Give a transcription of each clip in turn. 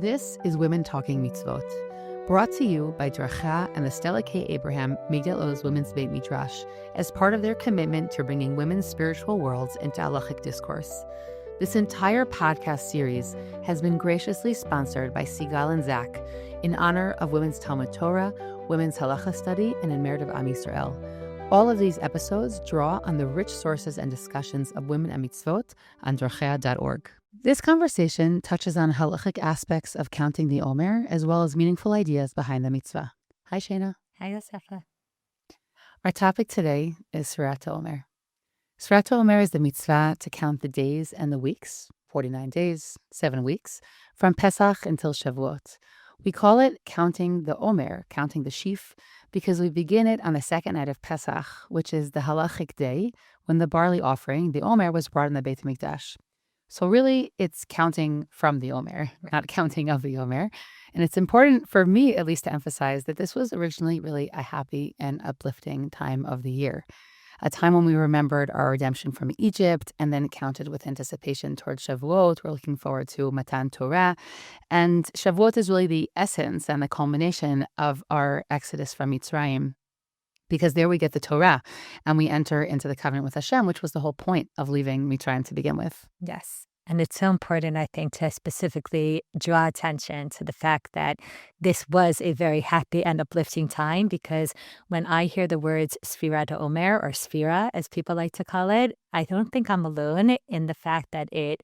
This is Women Talking Mitzvot, brought to you by Deracheha and the Stella K. Abraham Migdal Oz Women's Beit Midrash as part of their commitment to bringing women's spiritual worlds into halachic discourse. This entire podcast series has been graciously sponsored by Sigal and Zach in honor of Women's Talmud Torah, Women's Halacha Study, and in merit of Am Yisrael. All of these episodes draw on the rich sources and discussions of women and mitzvot on Deracheha.org. This conversation touches on halachic aspects of counting the Omer, as well as meaningful ideas behind the mitzvah. Hi, Shana. Hi, Yosefa. Our topic today is Sefirat Ha-omer. Sefirat Ha-omer is the mitzvah to count the days and the weeks, 49 days, 7 weeks, from Pesach until Shavuot. We call it counting the Omer, counting the sheaf, because we begin it on the second night of Pesach, which is the halachic day when the barley offering, the Omer, was brought in the Beit HaMikdash. So really, it's counting from the Omer, not counting of the Omer. And it's important for me, at least, to emphasize that this was originally really a happy and uplifting time of the year, a time when we remembered our redemption from Egypt and then counted with anticipation towards Shavuot. We're looking forward to Matan Torah. And Shavuot is really the essence and the culmination of our exodus from Mitzrayim, because there we get the Torah and we enter into the covenant with Hashem, which was the whole point of leaving Mitzrayim to begin with. Yes. And it's so important, I think, to specifically draw attention to the fact that this was a very happy and uplifting time, because when I hear the words Sefirat Ha-omer, or Sefira, as people like to call it, I don't think I'm alone in the fact that it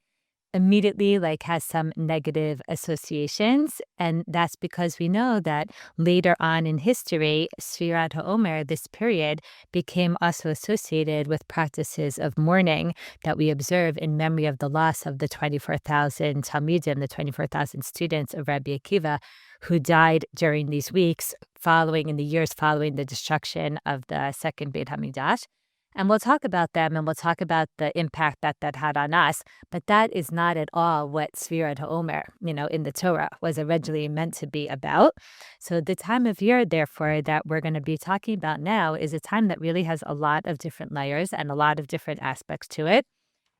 immediately has some negative associations. And that's because we know that later on in history, Sefirat Ha-omer, this period, became also associated with practices of mourning that we observe in memory of the loss of the 24,000 Talmidim, the 24,000 students of Rabbi Akiva, who died during these weeks in the years following the destruction of the second Beit HaMikdash. And we'll talk about them, and we'll talk about the impact that had on us. But that is not at all what Sefirat Ha-omer, in the Torah, was originally meant to be about. So the time of year, therefore, that we're going to be talking about now is a time that really has a lot of different layers and a lot of different aspects to it.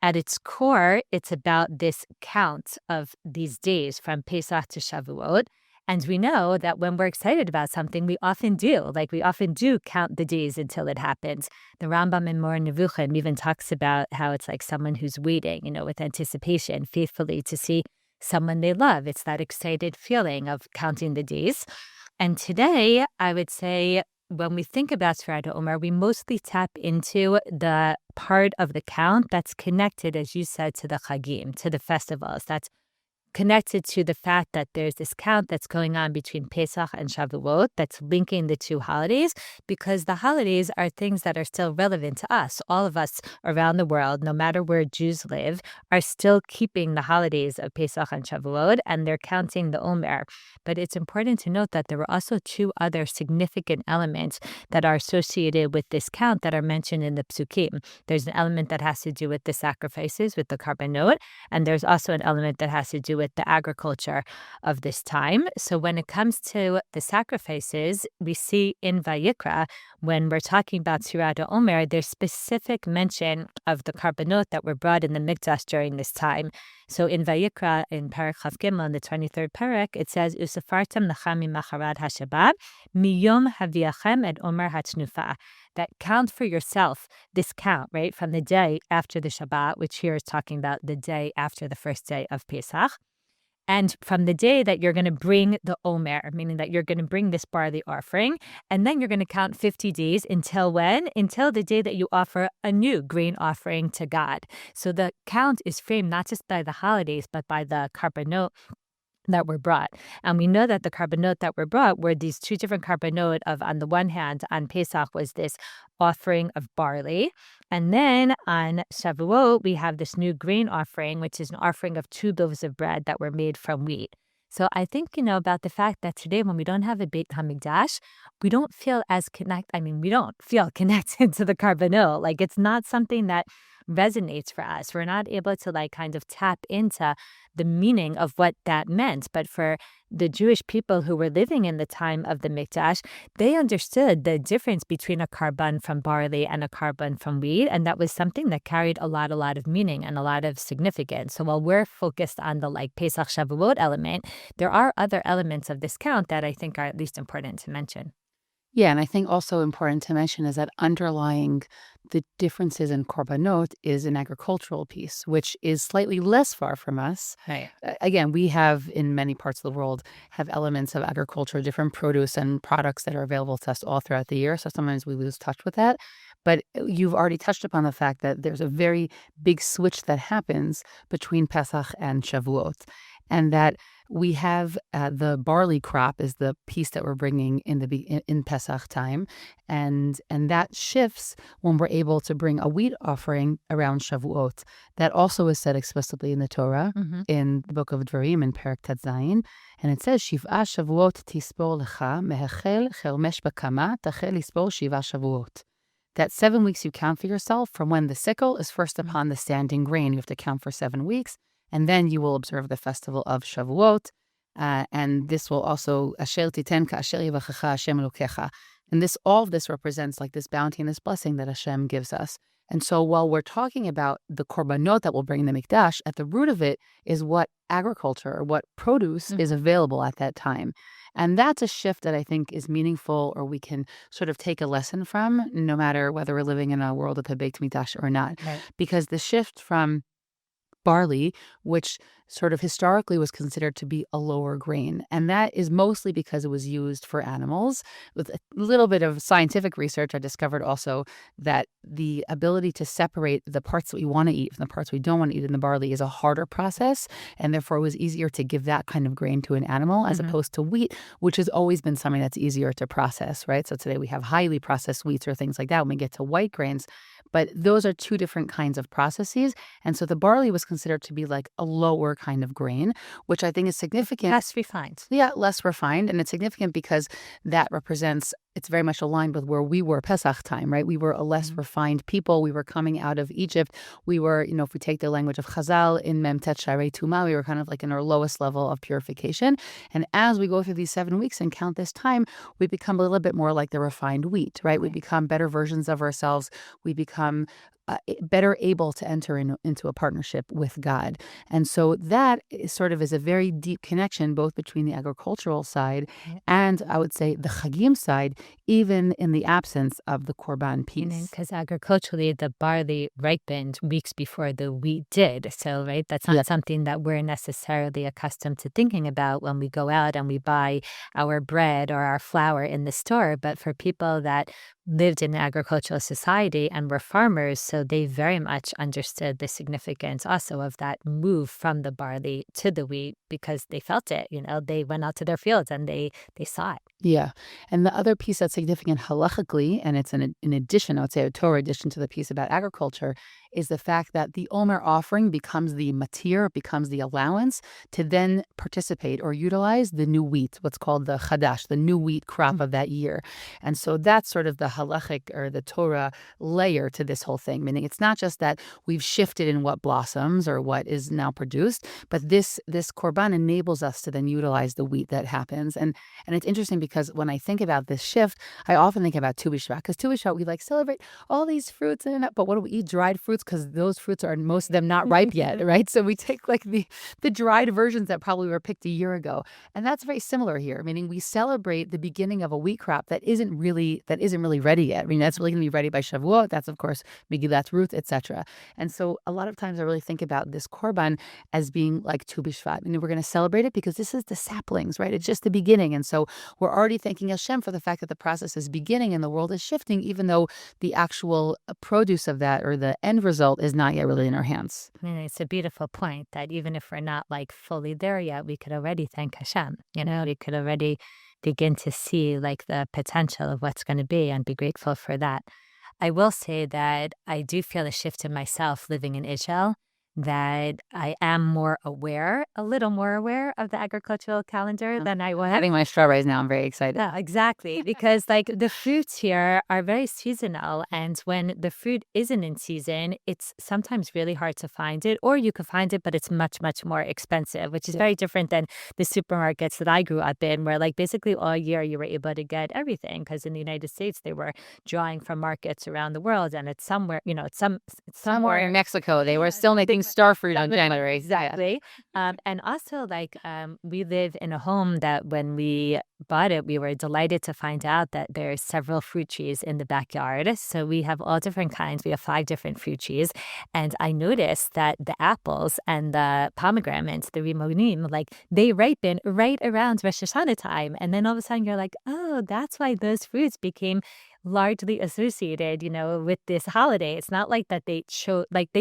At its core, it's about this count of these days from Pesach to Shavuot. And we know that when we're excited about something, we often do. We often do count the days until it happens. The Rambam in Moreh Nevuchim even talks about how it's like someone who's waiting, with anticipation, faithfully to see someone they love. It's that excited feeling of counting the days. And today, I would say, when we think about Sefirat Ha-omer, we mostly tap into the part of the count that's connected, as you said, to the Chagim, to the festivals. That's connected to the fact that there's this count that's going on between Pesach and Shavuot that's linking the two holidays, because the holidays are things that are still relevant to us. All of us around the world, no matter where Jews live, are still keeping the holidays of Pesach and Shavuot, and they're counting the Omer. But it's important to note that there were also two other significant elements that are associated with this count that are mentioned in the Psukim. There's an element that has to do with the sacrifices, with the karbanot, and there's also an element that has to do with the agriculture of this time. So when it comes to the sacrifices, we see in Vayikra, when we're talking about Sefirat Ha-omer, there's specific mention of the karbanot that were brought in the Mikdash during this time. So in Vayikra, in Parak Chav Gimel, in the 23rd Parak, it says, Usafartam nacham mimacharad hashabbat, miyom haviachem et omer hatshnufa. That count for yourself, this count, right, from the day after the Shabbat, which here is talking about the day after the first day of Pesach. And from the day that you're going to bring the Omer, meaning that you're going to bring this barley offering, and then you're going to count 50 days until when? Until the day that you offer a new grain offering to God. So the count is framed not just by the holidays, but by the karbanot that were brought. And we know that the karbanot that were brought were these two different karbanot of, on the one hand, on Pesach was this offering of barley. And then on Shavuot, we have this new grain offering, which is an offering of 2 loaves of bread that were made from wheat. So I think, about the fact that today, when we don't have a Beit HaMikdash, we don't feel as we don't feel connected to the karbanot. It's not something that resonates for us. We're not able to like kind of tap into the meaning of what that meant. But for the Jewish people who were living in the time of the Mikdash, they understood the difference between a karban from barley and a karban from wheat. And that was something that carried a lot of meaning and a lot of significance. So while we're focused on the like Pesach Shavuot element, there are other elements of this count that I think are at least important to mention. Yeah, and I think also important to mention is that underlying the differences in korbanot is an agricultural piece, which is slightly less far from us. Right. Again, we have in many parts of the world have elements of agriculture, different produce and products that are available to us all throughout the year. So sometimes we lose touch with that. But you've already touched upon the fact that there's a very big switch that happens between Pesach and Shavuot, and that we have the barley crop is the piece that we're bringing in Pesach time, and that shifts when we're able to bring a wheat offering around Shavuot. That also is said explicitly in the Torah, Hmm. in the book of Dvarim in Perek Tet Zayin, and it says Shiv'a Shavuot tispor lecha mehechel chermesh bakama tachel lispor shiva Shavuot. That 7 weeks you count for yourself from when the sickle is first upon the standing grain. You have to count for 7 weeks, and then you will observe the festival of Shavuot. And this will also, Asher titen ka'asher yivachecha Hashem Elokecha. And all of this represents like this bounty and this blessing that Hashem gives us. And so while we're talking about the korbanot that will bring the mikdash, at the root of it is what agriculture or what produce is available at that time. And that's a shift that I think is meaningful, or we can sort of take a lesson from, no matter whether we're living in a world of the Beit Mikdash or not. Right. Because the shift from barley, which sort of historically was considered to be a lower grain. And that is mostly because it was used for animals. With a little bit of scientific research, I discovered also that the ability to separate the parts that we want to eat from the parts we don't want to eat in the barley is a harder process. And therefore, it was easier to give that kind of grain to an animal as opposed to wheat, which has always been something that's easier to process, right? So today we have highly processed wheats or things like that when we get to white grains. But those are two different kinds of processes. And so the barley was considered to be like a lower kind of grain, which I think is significant. Less refined. Yeah, less refined. And it's significant because that represents, it's very much aligned with where we were Pesach time, right? We were a less refined people. We were coming out of Egypt. We were, if we take the language of Chazal, in Memtet Sharei Tuma, we were kind of like in our lowest level of purification. And as we go through these 7 weeks and count this time, we become a little bit more like the refined wheat, right? We become better versions of ourselves. We become better able to enter into a partnership with God. And so that is a very deep connection, both between the agricultural side and I would say the Chagim side, even in the absence of the Korban piece. Because agriculturally, the barley ripened weeks before the wheat did. So, right, that's not something that we're necessarily accustomed to thinking about when we go out and we buy our bread or our flour in the store. But for people that lived in an agricultural society and were farmers, so they very much understood the significance also of that move from the barley to the wheat because they felt it. They went out to their fields and they saw it. Yeah. And the other piece that's significant halachically, and it's in addition, I would say a Torah addition to the piece about agriculture, is the fact that the Omer offering becomes the matir, becomes the allowance to then participate or utilize the new wheat, what's called the chadash, the new wheat crop of that year. And so that's sort of the halachic or the Torah layer to this whole thing, meaning it's not just that we've shifted in what blossoms or what is now produced, but this korban enables us to then utilize the wheat that happens. And it's interesting because when I think about this shift, I often think about Tu B'Shvat, because Tu B'Shvat, we celebrate all these fruits, but what do we eat? Dried fruits, because those fruits are most of them not ripe yet, right? So we take the dried versions that probably were picked a year ago. And that's very similar here, meaning we celebrate the beginning of a wheat crop that isn't really ready yet. I mean, that's really going to be ready by Shavuot. That's, of course, Megillat Ruth, etc. And so a lot of times I really think about this korban as being like Tu B'Shvat. We're going to celebrate it because this is the saplings, right? It's just the beginning. And so we're already thanking Hashem for the fact that the process is beginning and the world is shifting, even though the actual produce of that or the end result is not yet really in our hands. I mean, it's a beautiful point that even if we're not fully there yet, we could already thank Hashem. We could already begin to see the potential of what's going to be and be grateful for that. I will say that I do feel a shift in myself living in Israel that I am a little more aware of the agricultural calendar than I was. Having my strawberries now, I'm very excited. Yeah, exactly. Because like the fruits here are very seasonal. And when the fruit isn't in season, it's sometimes really hard to find it, or you could find it, but it's much, much more expensive, which is very different than the supermarkets that I grew up in, where like basically all year you were able to get everything. Because in the United States, they were drawing from markets around the world. And it's somewhere, it's Somewhere in somewhere. Mexico, they were Yeah, still making star fruit on January. exactly. And also, like, we live in a home that when we bought it, we were delighted to find out that there's several fruit trees in the backyard. So we have all different kinds. We have 5 different fruit trees. And I noticed that the apples and the pomegranates, the rimonim, like they ripen right around Rosh Hashanah time. And then all of a sudden you're like, oh, that's why those fruits became largely associated, with this holiday. It's not like that they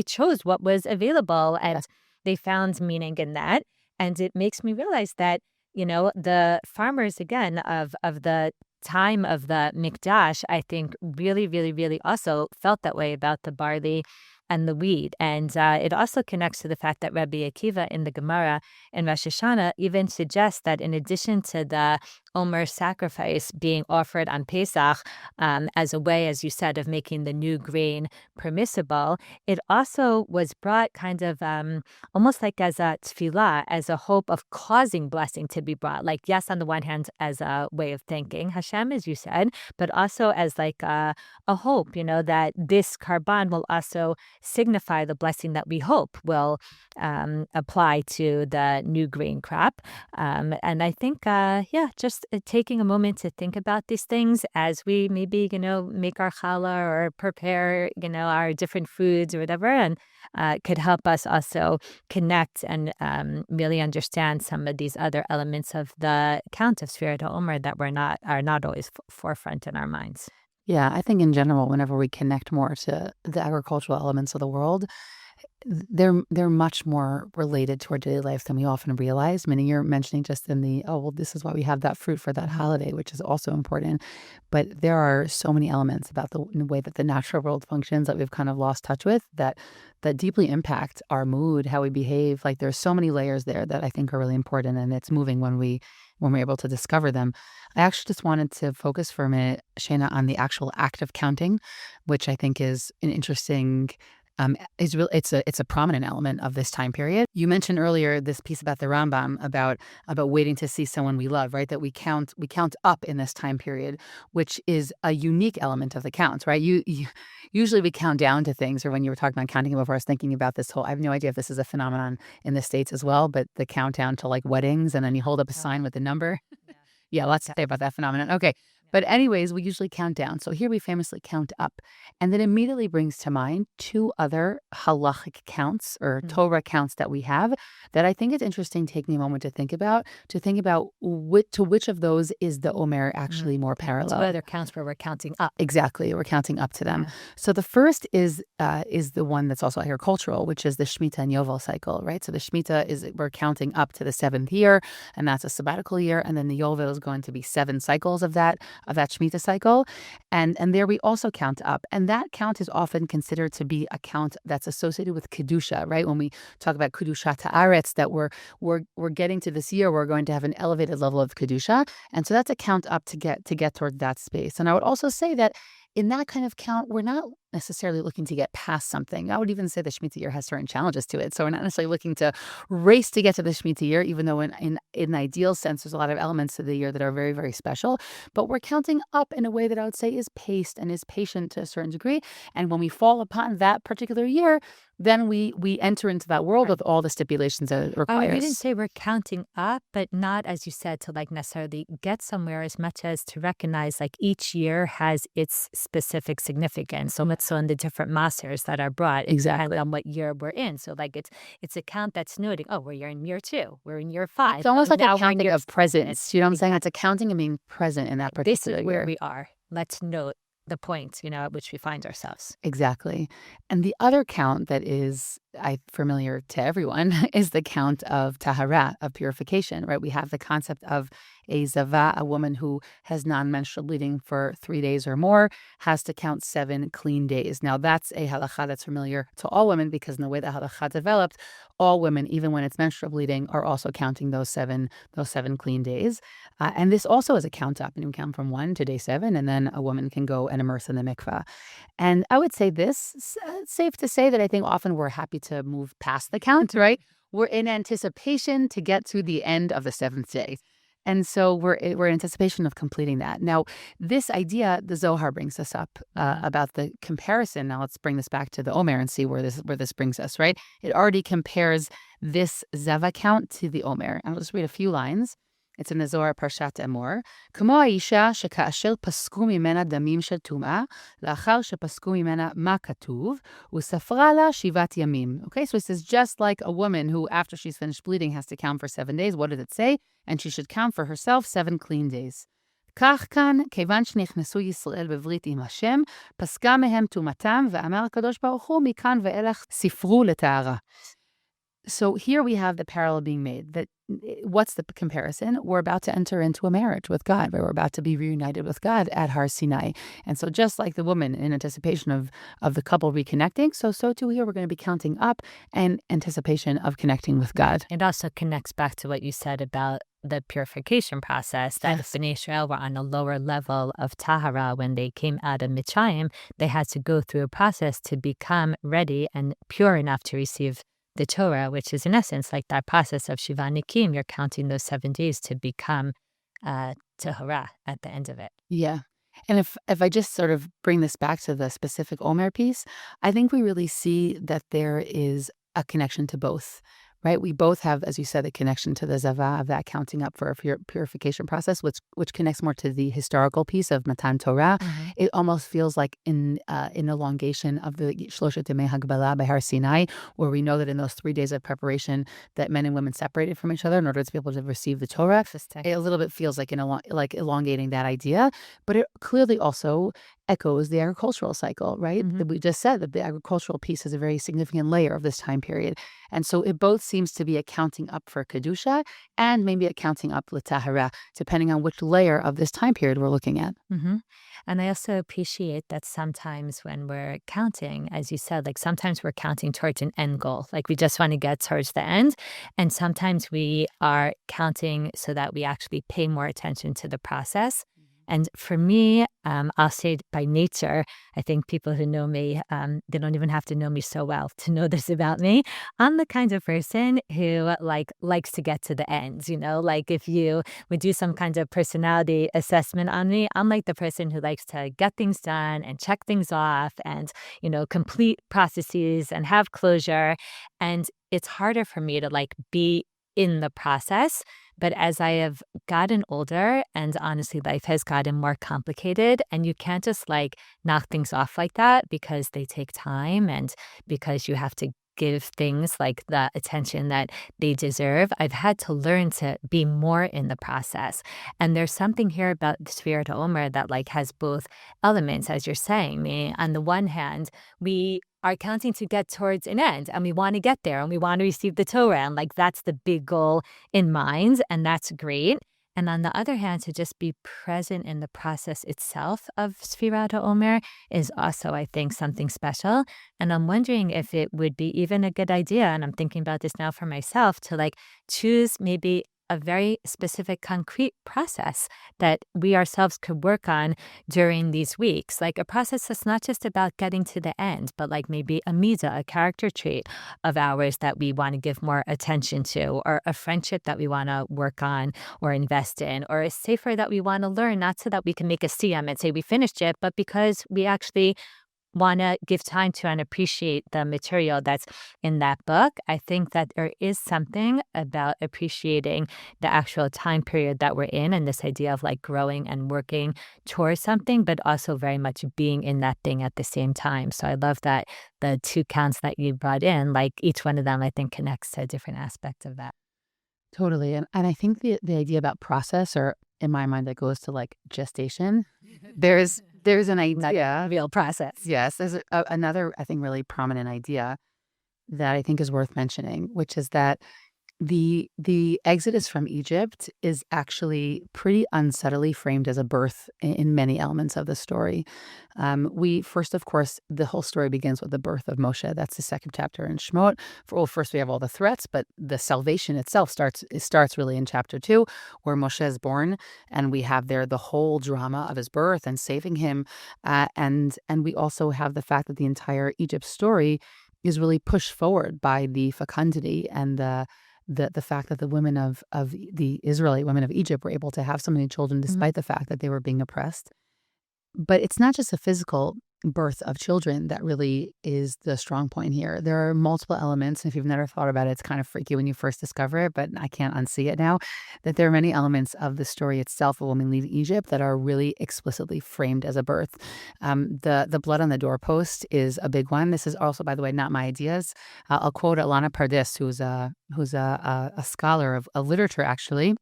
chose what was available and they found meaning in that. And it makes me realize that, the farmers again of the time of the Mikdash, I think really, really, really also felt that way about the barley and the wheat. And it also connects to the fact that Rabbi Akiva in the Gemara in Rosh Hashanah even suggests that in addition to the Omer sacrifice being offered on Pesach as a way, as you said, of making the new grain permissible, it also was brought kind of almost like as a tefillah, as a hope of causing blessing to be brought. Like, yes, on the one hand, as a way of thanking Hashem, as you said, but also as like a hope, that this karban will also signify the blessing that we hope will apply to the new grain crop. And I think, just taking a moment to think about these things as we maybe, make our challah or prepare, our different foods or whatever, and could help us also connect and really understand some of these other elements of the count of Sefirat Ha-omer that are not always forefront in our minds. Yeah, I think in general, whenever we connect more to the agricultural elements of the world, they're much more related to our daily life than we often realize. Meaning you're mentioning just in the, oh, well, this is why we have that fruit for that holiday, which is also important. But there are so many elements about the way that the natural world functions that we've kind of lost touch with that deeply impact our mood, how we behave. Like there's so many layers there that I think are really important, and it's moving when we're able to discover them. I actually just wanted to focus for a minute, Shayna, on the actual act of counting, which I think is an interesting it's a prominent element of this time period. You mentioned earlier this piece about the Rambam about waiting to see someone we love, right? That we count up in this time period, which is a unique element of the count, right? Usually we count down to things, or when you were talking about counting before, I was thinking about this whole, I have no idea if this is a phenomenon in the States as well, but the countdown to like weddings, and then you hold up a sign with a number. Yeah, lots to say about that phenomenon. Okay. But anyways, we usually count down. So here we famously count up. And that immediately brings to mind 2 other halachic counts or Torah counts that we have that I think it's interesting taking a moment to think about which of those is the Omer actually more parallel. So other counts where we're counting up. Exactly. We're counting up to them. Yeah. So the first is the one that's also agricultural, which is the Shemitah and Yovel cycle, right? So the Shemitah we're counting up to the 7th year, and that's a sabbatical year. And then the Yovel is going to be 7 cycles of that Shemitah cycle. And there we also count up. And that count is often considered to be a count that's associated with Kedusha, right? When we talk about Kedusha Ta'aretz, that we're getting to this year, we're going to have an elevated level of Kedusha. And so that's a count up to get toward that space. And I would also say that in that kind of count, we're not necessarily looking to get past something. I would even say the Shemitah year has certain challenges to it. So we're not necessarily looking to race to get to the Shemitah year, even though in an ideal sense, there's a lot of elements to the year that are very, very special. But we're counting up in a way that I would say is paced and is patient to a certain degree. And when we fall upon that particular year, then we enter into that world with all the stipulations that it requires. We didn't say we're counting up, but not, as you said, to like necessarily get somewhere as much as to recognize like each year has its specific significance. So in the different masers that are brought, exactly on what year we're in. So like it's a count that's noting, oh, we're in year 2, we're in year 5. It's almost like a counting of presence. You know what I'm saying? It's a counting of being present in that particular year. This is where we are. Let's note the point, at which we find ourselves. Exactly. And the other count that is familiar to everyone is the count of tahara, of purification, right? We have the concept of A zava, a woman who has non-menstrual bleeding for 3 days or more, has to count 7 clean days. Now, that's a halacha that's familiar to all women because in the way the halacha developed, all women, even when it's menstrual bleeding, are also counting those seven clean days. And this also is a count up, and you count from 1 to day 7, and then a woman can go and immerse in the mikvah. And I would say this, it's safe to say that I think often we're happy to move past the count, right? We're in anticipation to get to the end of the 7th day. And so we're in anticipation of completing that. Now, this idea, the Zohar brings us up about the comparison. Now, let's bring this back to the Omer and see where this brings us, right? It already compares this Zava count to the Omer. And I'll just read a few lines. It's in the Zohar Parshat Emor. כמו האישה שכאשר פסקו ממנה דמים של טומאה, לאחר שפסקו ממנה מה כתוב, וספרה לה 7 ימים. Okay, so it says just like a woman who, after she's finished bleeding, has to count for 7 days. What did it say? And she should count for herself 7 clean days. כך כאן, כיוון שנכנסו ישראל בברית עם השם, פסקה מהם טומאתם, ואמר הקדוש ברוך הוא, מכאן ואילך ספרו לטהרה. So here we have the parallel being made that what's the comparison? We're about to enter into a marriage with God, right? We're about to be reunited with God at Har Sinai. And so just like the woman in anticipation of the couple reconnecting, so too here we're going to be counting up in anticipation of connecting with God. It also connects back to what you said about the purification process, that Yes. Bnei Israel were on a lower level of tahara when they came out of Mitzrayim. They had to go through a process to become ready and pure enough to receive the Torah, which is in essence like that process of Shiva Nikim. You're counting those 7 days to become tahara at the end of it. Yeah. And if I just sort of bring this back to the specific Omer piece, I think we really see that there is a connection to both, right? We both have, as you said, a connection to the Zava, of that counting up for a purification process, which connects more to the historical piece of Matan Torah. Mm-hmm. It almost feels like in elongation of the Shloshet Yemei Hagbala by Har Sinai, where we know that in those 3 days of preparation that men and women separated from each other in order to be able to receive the Torah. It a little bit feels like like elongating that idea, but it clearly also echoes the agricultural cycle, right? Mm-hmm. That we just said that the agricultural piece is a very significant layer of this time period. And so it both seems to be accounting up for Kedusha and maybe accounting up L'Tahara, depending on which layer of this time period we're looking at. Mm-hmm. And I also appreciate that sometimes when we're counting, as you said, like sometimes we're counting towards an end goal, like we just want to get towards the end. And sometimes we are counting so that we actually pay more attention to the process. And for me, I'll say by nature, I think people who know me, they don't even have to know me so well to know this about me. I'm the kind of person who likes to get to the end, like if you would do some kind of personality assessment on me, I'm like the person who likes to get things done and check things off and, complete processes and have closure. And it's harder for me to be in the process. But as I have gotten older, and honestly, life has gotten more complicated, and you can't just knock things off like that because they take time and because you have to give things the attention that they deserve. I've had to learn to be more in the process. And there's something here about the Sefirat Ha-omer that has both elements, as you're saying. Me, on the one hand, we are counting to get towards an end and we want to get there and we want to receive the Torah. And that's the big goal in mind. And that's great. And on the other hand, to just be present in the process itself of Sefirat Ha-omer is also, I think, something special. And I'm wondering if it would be even a good idea, and I'm thinking about this now for myself, to choose maybe a very specific, concrete process that we ourselves could work on during these weeks. A process that's not just about getting to the end, but maybe a mitzvah, a character trait of ours that we want to give more attention to, or a friendship that we want to work on or invest in, or a sefer that we want to learn, not so that we can make a siyam and say we finished it, but because we actually want to give time to and appreciate the material that's in that book. I think that there is something about appreciating the actual time period that we're in and this idea of growing and working towards something, but also very much being in that thing at the same time. So I love that the 2 counts that you brought in, each one of them, I think, connects to a different aspect of that. Totally. And I think the idea about process, or in my mind, that goes to gestation. There's an idea. Real process. Yes, there's another, I think, really prominent idea that I think is worth mentioning, which is that The exodus from Egypt is actually pretty unsettledly framed as a birth in many elements of the story. We first, of course, the whole story begins with the birth of Moshe. That's the second chapter in Shemot. First we have all the threats, but the salvation itself starts really in chapter 2, where Moshe is born, and we have there the whole drama of his birth and saving him, and we also have the fact that the entire Egypt story is really pushed forward by the fecundity and the fact that the women of the Israelite women of Egypt were able to have so many children Mhm. despite the fact that they were being oppressed. But it's not just a physical birth of children that really is the strong point here. There are multiple elements. If you've never thought about it, it's kind of freaky when you first discover it, but I can't unsee it now. That there are many elements of the story itself of women leaving Egypt that are really explicitly framed as a birth. The blood on the doorpost is a big one. This is also, by the way, not my ideas. I'll quote Alana Pardes, who's a scholar of literature, actually,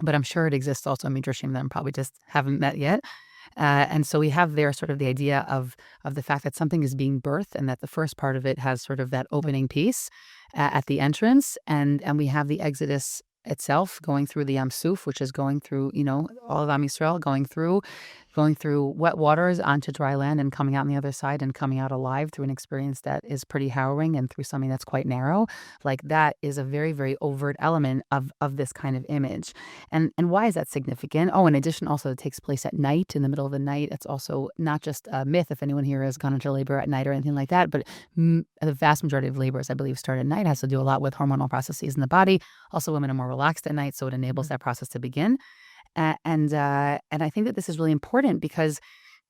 but I'm sure it exists also in Midrashim that I probably just haven't met yet. And so we have there sort of the idea of the fact that something is being birthed, and that the first part of it has sort of that opening piece at the entrance, and we have the Exodus itself going through the Yam Suf, which is going through, all of Am Yisrael going through wet waters onto dry land and coming out on the other side and coming out alive through an experience that is pretty harrowing and through something that's quite narrow. Like, that is a very, very overt element of this kind of image. And why is that significant? Oh, in addition, also it takes place at night, in the middle of the night. It's also not just a myth, if anyone here has gone into labor at night or anything like that, but the vast majority of labors, I believe, start at night. It has to do a lot with hormonal processes in the body. Also, women are more relaxed at night, so it enables that process to begin. And I think that this is really important because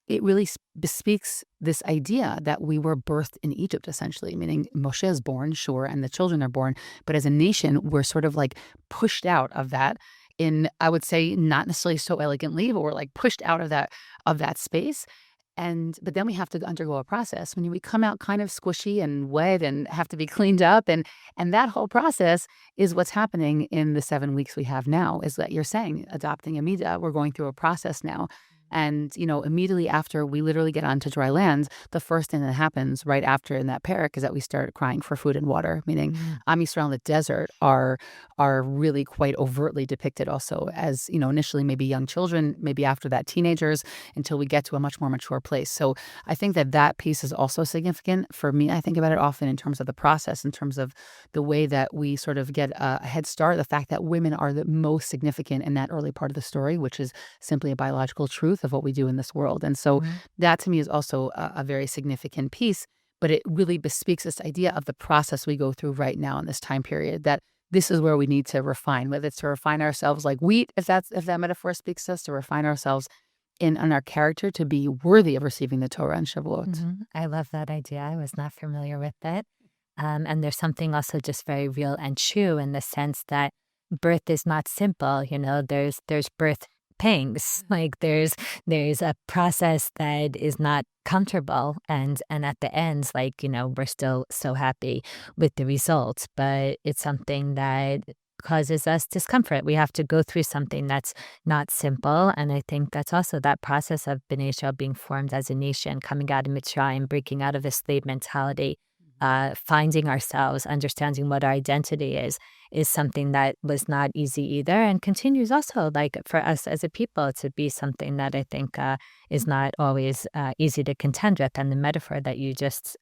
it really bespeaks this idea that we were birthed in Egypt, essentially, meaning Moshe is born, sure, and the children are born, but as a nation, we're sort of like pushed out of that in, I would say, not necessarily so elegantly, but we're like pushed out of that space. But then we have to undergo a process when we come out kind of squishy and wet and have to be cleaned up. And that whole process is what's happening in the 7 weeks we have now, is that you're saying adopting a midah. We're going through a process now. And, immediately after we literally get onto dry land, the first thing that happens right after in that parak is that we start crying for food and water, meaning Am Yisrael in the desert are really quite overtly depicted also as, initially maybe young children, maybe after that teenagers, until we get to a much more mature place. So I think that piece is also significant for me. I think about it often in terms of the process, in terms of the way that we sort of get a head start, the fact that women are the most significant in that early part of the story, which is simply a biological truth of what we do in this world. And so that to me is also a very significant piece, but it really bespeaks this idea of the process we go through right now in this time period, that this is where we need to refine, whether it's to refine ourselves like wheat, if that metaphor speaks to us, to refine ourselves in our character to be worthy of receiving the Torah and Shavuot. I love that idea. I was not familiar with it. And there's something also just very real and true in the sense that birth is not simple. There's birth pangs. Like there's a process that is not comfortable, and at the end, like, we're still so happy with the results, but it's something that causes us discomfort. We have to go through something that's not simple. And I think that's also that process of Bnei Israel being formed as a nation, coming out of Mitzrayim, breaking out of a slave mentality, finding ourselves, understanding what our identity is something that was not easy either, and continues also, like, for us as a people to be something that I think is not always easy to contend with. And the metaphor that you just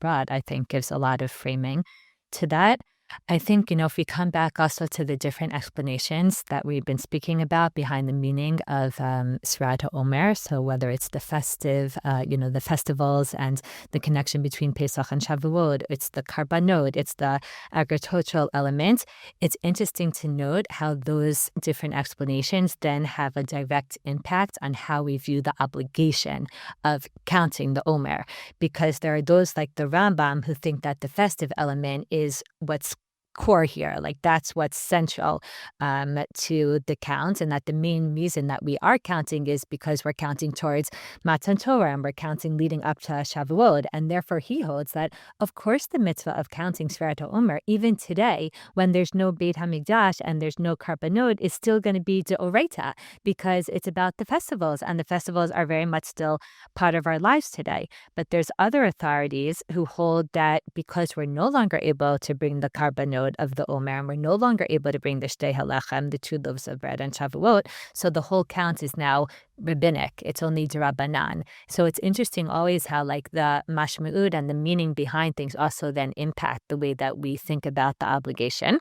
brought, I think, gives a lot of framing to that. I think, if we come back also to the different explanations that we've been speaking about behind the meaning of Sefirat Ha-omer, so whether it's the the festivals and the connection between Pesach and Shavuot, it's the karbanot, it's the agricultural element, it's interesting to note how those different explanations then have a direct impact on how we view the obligation of counting the Omer, because there are those like the Rambam who think that the festive element is what's core here. Like, that's what's central to the count, and that the main reason that we are counting is because we're counting towards Matan Torah, and we're counting leading up to Shavuot. And therefore, he holds that, of course, the mitzvah of counting Sefirat HaOmer, even today, when there's no Beit HaMikdash and there's no Karbanot, is still going to be Deoraita, because it's about the festivals, and the festivals are very much still part of our lives today. But there's other authorities who hold that because we're no longer able to bring the Karbanot, note of the Omer, and we're no longer able to bring the shtei halechem, the 2 loaves of bread, and Shavuot. So the whole count is now rabbinic. It's only d'Rabbanan. So it's interesting always how like the mashma'ud and the meaning behind things also then impact the way that we think about the obligation.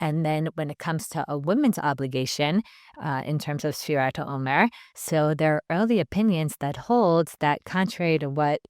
And then when it comes to a woman's obligation, in terms of Sefirat Ha-omer, so there are early opinions that hold that contrary to what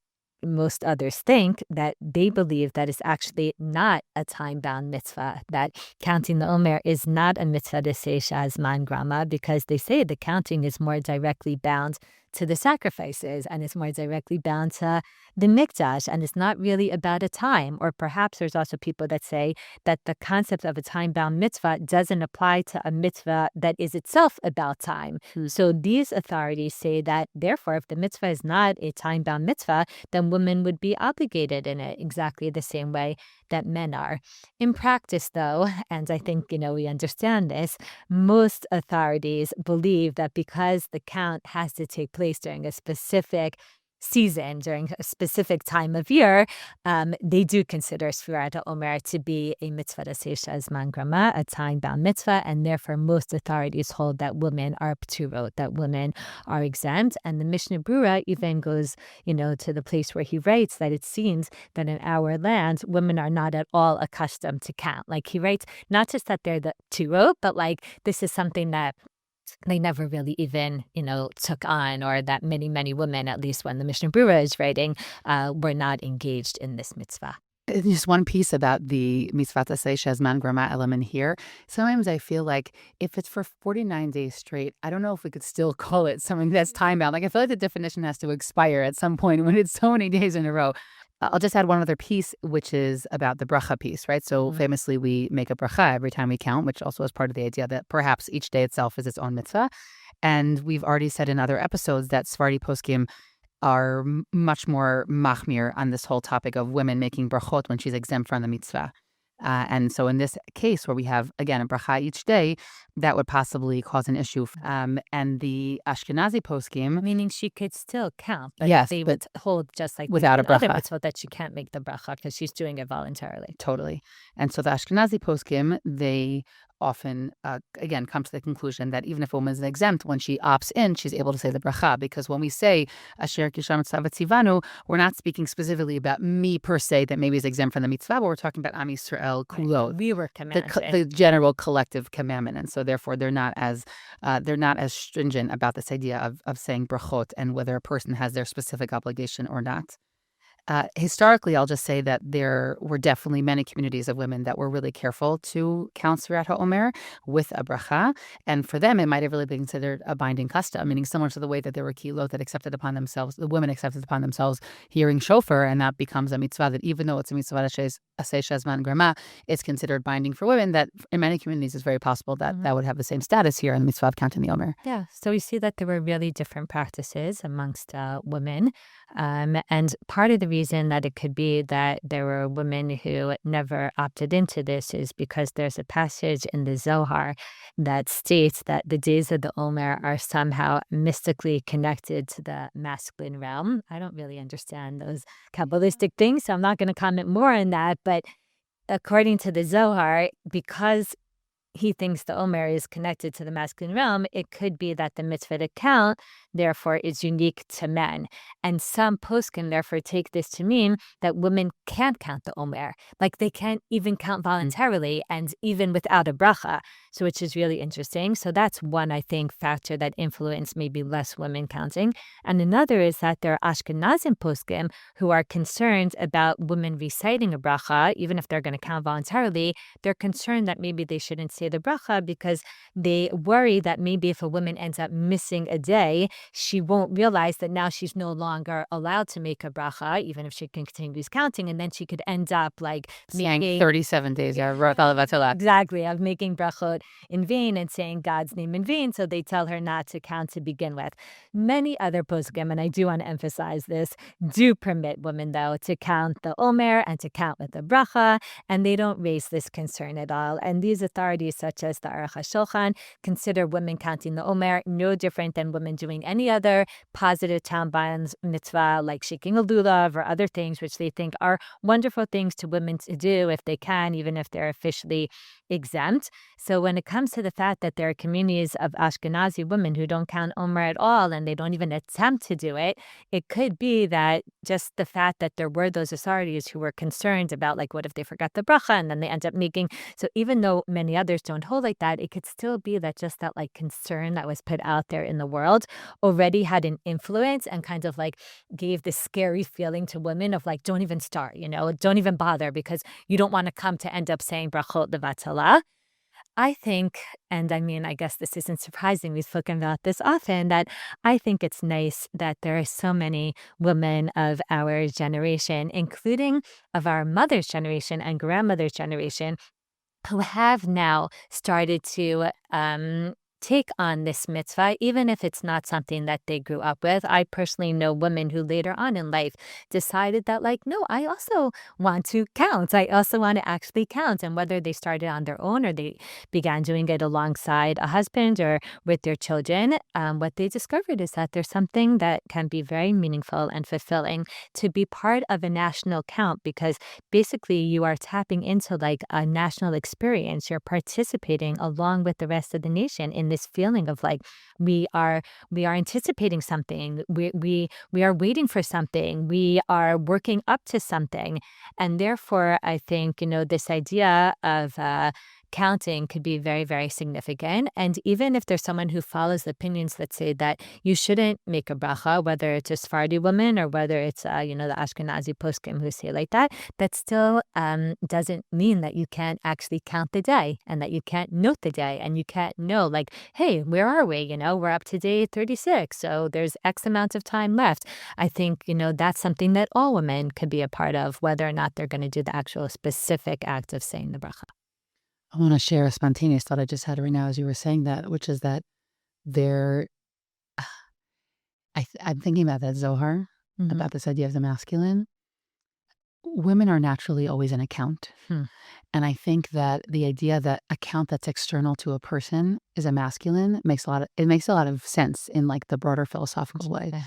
most others think, that they believe that it's actually not a time-bound mitzvah, that counting the Omer is not a mitzvah to say shazman grama, because they say the counting is more directly bound to the sacrifices, and it's more directly bound to the mikdash, and it's not really about a time. Or perhaps there's also people that say that the concept of a time-bound mitzvah doesn't apply to a mitzvah that is itself about time. So these authorities say that, therefore, if the mitzvah is not a time-bound mitzvah, then women would be obligated in it exactly the same way that men are. In practice, though, and I think, we understand this, most authorities believe that because the count has to take place during a specific season, during a specific time of year, they do consider Sefirat Ha-omer to be a mitzvah to say shazman grama, a time-bound mitzvah, and therefore most authorities hold that women are pturot, that women are exempt. And the Mishnah Brura even goes, to the place where he writes that it seems that in our land, women are not at all accustomed to count. Like he writes, not just that they're the pturot, but like this is something that they never really even, took on, or that many, many women, at least when the Mishnah Brura is writing, were not engaged in this mitzvah. Just one piece about the mitzvah to say shazman grama element here. Sometimes I feel like if it's for 49 days straight, I don't know if we could still call it something that's time-bound. Like I feel like the definition has to expire at some point when it's so many days in a row. I'll just add one other piece, which is about the bracha piece, right? So famously, we make a bracha every time we count, which also is part of the idea that perhaps each day itself is its own mitzvah. And we've already said in other episodes that Sephardi poskim are much more machmir on this whole topic of women making brachot when she's exempt from the mitzvah. And so in this case where we have, again, a bracha each day, that would possibly cause an issue. And the Ashkenazi poskim... Meaning she could still count, but yes, they would hold just like without a bracha. Mitzvot that she can't make the bracha because she's doing it voluntarily. Totally. And so the Ashkenazi poskim, they often, again, come to the conclusion that even if a woman is exempt, when she opts in, she's able to say the bracha. Because when we say Asher Kisham Tzivanu, we're not speaking specifically about me per se that maybe is exempt from the mitzvah, but we're talking about Am Yisrael Kulo. Right. We were commanded. The general collective commandment. And so therefore they're not as stringent about this idea of saying brachot and whether a person has their specific obligation or not. Historically, I'll just say that there were definitely many communities of women that were really careful to count Sefirat Ha-omer with a bracha. And for them, it might have really been considered a binding custom, meaning similar to the way that there were kilot that accepted upon themselves, the women accepted upon themselves hearing shofar, and that becomes a mitzvah that even though it's a mitzvah asay shazman grama, it's considered binding for women, that in many communities it's very possible that that would have the same status here in the mitzvah of counting the Omer. Yeah, so we see that there were really different practices amongst women. And part of the reason that it could be that there were women who never opted into this is because there's a passage in the Zohar that states that the days of the Omer are somehow mystically connected to the masculine realm. I don't really understand those Kabbalistic things, so I'm not going to comment more on that. But according to the Zohar, because he thinks the Omer is connected to the masculine realm, it could be that the mitzvah to count, therefore, is unique to men. And some poskim therefore take this to mean that women can't count the Omer. Like they can't even count voluntarily and even without a bracha, so which is really interesting. So that's one, I think, factor that influenced maybe less women counting. And another is that there are Ashkenazim poskim who are concerned about women reciting a bracha, even if they're going to count voluntarily. They're concerned that maybe they shouldn't say the bracha because they worry that maybe if a woman ends up missing a day, she won't realize that now she's no longer allowed to make a bracha, even if she continues counting, and then she could end up like making 37 days. Exactly, of making brachot in vain and saying God's name in vain. So they tell her not to count to begin with. Many other poskim, and I do want to emphasize this, do permit women though to count the Omer and to count with the bracha, and they don't raise this concern at all. And these authorities authorities such as the Deracheha consider women counting the Omer no different than women doing any other positive town bonds mitzvah like shaking a lulav or other things which they think are wonderful things to women to do if they can, even if they're officially exempt. So when it comes to the fact that there are communities of Ashkenazi women who don't count Omer at all and they don't even attempt to do it, it could be that just the fact that there were those authorities who were concerned about, like, what if they forgot the bracha and then they end up making. So even though many others don't hold like that, it could still be that just that like concern that was put out there in the world already had an influence and kind of like gave this scary feeling to women of like, don't even start, don't even bother because you don't want to come to end up saying brachot levatala. I think, and I mean, I guess this isn't surprising, we've spoken about this often, that I think it's nice that there are so many women of our generation, including of our mother's generation and grandmother's generation, who have now started to take on this mitzvah, even if it's not something that they grew up with. I personally know women who later on in life decided that, like, no, I also want to count. I also want to actually count. And whether they started on their own or they began doing it alongside a husband or with their children, what they discovered is that there's something that can be very meaningful and fulfilling to be part of a national count because basically you are tapping into like a national experience. You're participating along with the rest of the nation in this feeling of like we are anticipating something. We are waiting for something. We are working up to something. And therefore I think, this idea of counting could be very, very significant. And even if there's someone who follows the opinions that say that you shouldn't make a bracha, whether it's a Sephardi woman or whether it's, the Ashkenazi poskim who say like that still doesn't mean that you can't actually count the day and that you can't note the day and you can't know like, hey, where are we? We're up to day 36. So there's X amount of time left. I think, that's something that all women could be a part of, whether or not they're going to do the actual specific act of saying the bracha. I want to share a spontaneous thought I just had right now as you were saying that, which is that there, I'm thinking about that Zohar, Mhm. about this idea of the masculine. Women are naturally always an account. Hmm. And I think that the idea that a count that's external to a person is a masculine makes a lot of sense in like the broader philosophical way. Okay.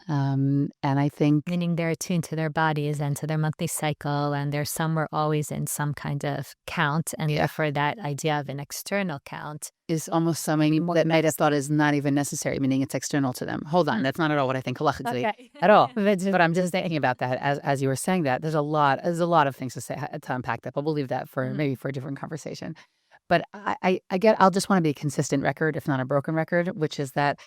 And I think Meaning they're attuned to their bodies and to their monthly cycle, and they're somewhere always in some kind of count, and therefore that idea of an external count is almost something more that might have mixed. thought is not even necessary, meaning it's external to them. Hold on, Hmm. that's not at all what I think halachically Okay. at all. But I'm just thinking about that as you were saying that. There's a lot of things to say to unpack that, but we'll leave that for Mhm. maybe for a different conversation. But I'll just want to be a consistent record, if not a broken record, which is that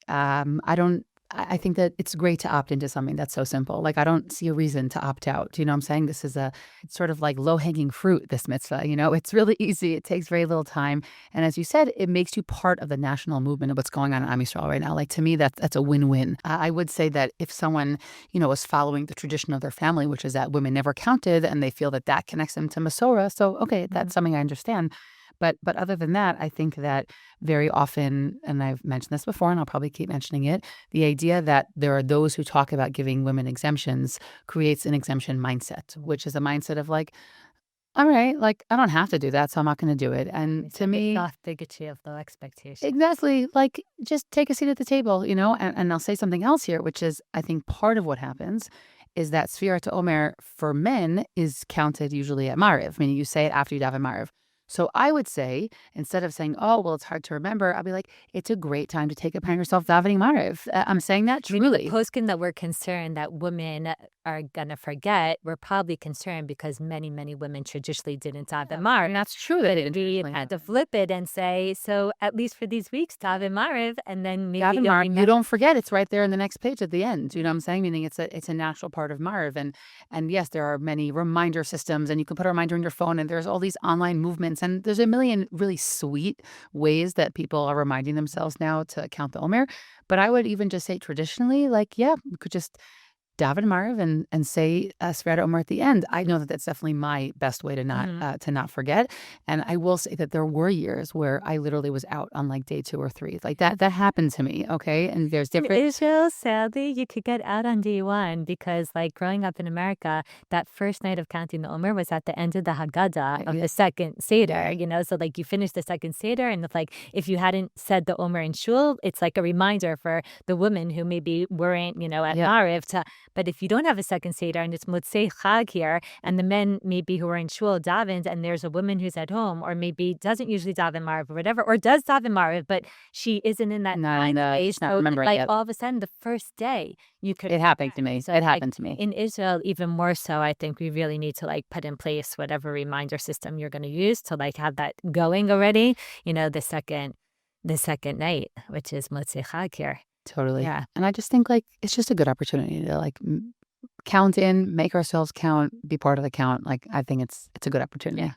I don't. I think that it's great to opt into something that's so simple. Like I don't see a reason to opt out. Do you know what I'm saying? This is it's sort of like low hanging fruit. This mitzvah, it's really easy. It takes very little time, and as you said, it makes you part of the national movement of what's going on in Am Yisrael right now. Like to me, that's a win-win. I would say that if someone is following the tradition of their family, which is that women never counted, and they feel that that connects them to Masorah, so okay, that's something I understand. But other than that, I think that very often, and I've mentioned this before, and I'll probably keep mentioning it, the idea that there are those who talk about giving women exemptions creates an exemption mindset, which is a mindset of like, all right, like I don't have to do that, so I'm not going to do it. And It's to like a me, soft bigotry of low expectation. exactly, like just take a seat at the table, And I'll say something else here, which is I think part of what happens is that Sefirat Omer for men is counted usually at Mariv, meaning you say it after you daven Mariv. So I would say, instead of saying, oh, well, it's hard to remember, I'll be like, it's a great time to take upon yourself davening Mariv. I'm saying that truly. Poskim that we're concerned that women are going to forget, we're probably concerned because many, many women traditionally didn't daven Mariv. And that's true. They didn't. We had to flip it and say, so at least for these weeks, daven Mariv, and then maybe Daven you'll Mariv, remember. you don't forget. It's right there in the next page at the end. You know what I'm saying? Meaning it's a natural part of Mariv. And yes, there are many reminder systems, and you can put a reminder on your phone, and there's all these online movements, and there's a million really sweet ways that people are reminding themselves now to count the Omer. But I would even just say traditionally, like, yeah, we could just daven Mariv and say Sefirat Omer at the end. I know that that's definitely my best way to not forget. And I will say that there were years where I literally was out on like day 2 or 3. Like that happened to me, okay? And there's In different. Israel, sadly, you could get out on day one because, like, growing up in America, that first night of counting the Omer was at the end of the Haggadah of the second Seder, So, like, you finish the second Seder, and it's like, if you hadn't said the Omer in shul, it's like a reminder for the women who maybe weren't, at Mariv to, but if you don't have a second Seder and it's Motzei Chag here, and the men maybe who are in shul davened, and there's a woman who's at home, or maybe doesn't usually daven Mariv or whatever, or does daven Mariv, but she isn't in that Not in time the, space. she's not So, remembering like, yet. all of a sudden, the first day, you could It happened to me. So, It like, happened to me. in Israel, even more so, I think we really need to, like, put in place whatever reminder system you're gonna use to, like, have that going already, the second night, which is Motzei Chag here. Totally. Yeah. And I just think like it's just a good opportunity to like count in, make ourselves count, be part of the count. Like I think it's a good opportunity. Yeah.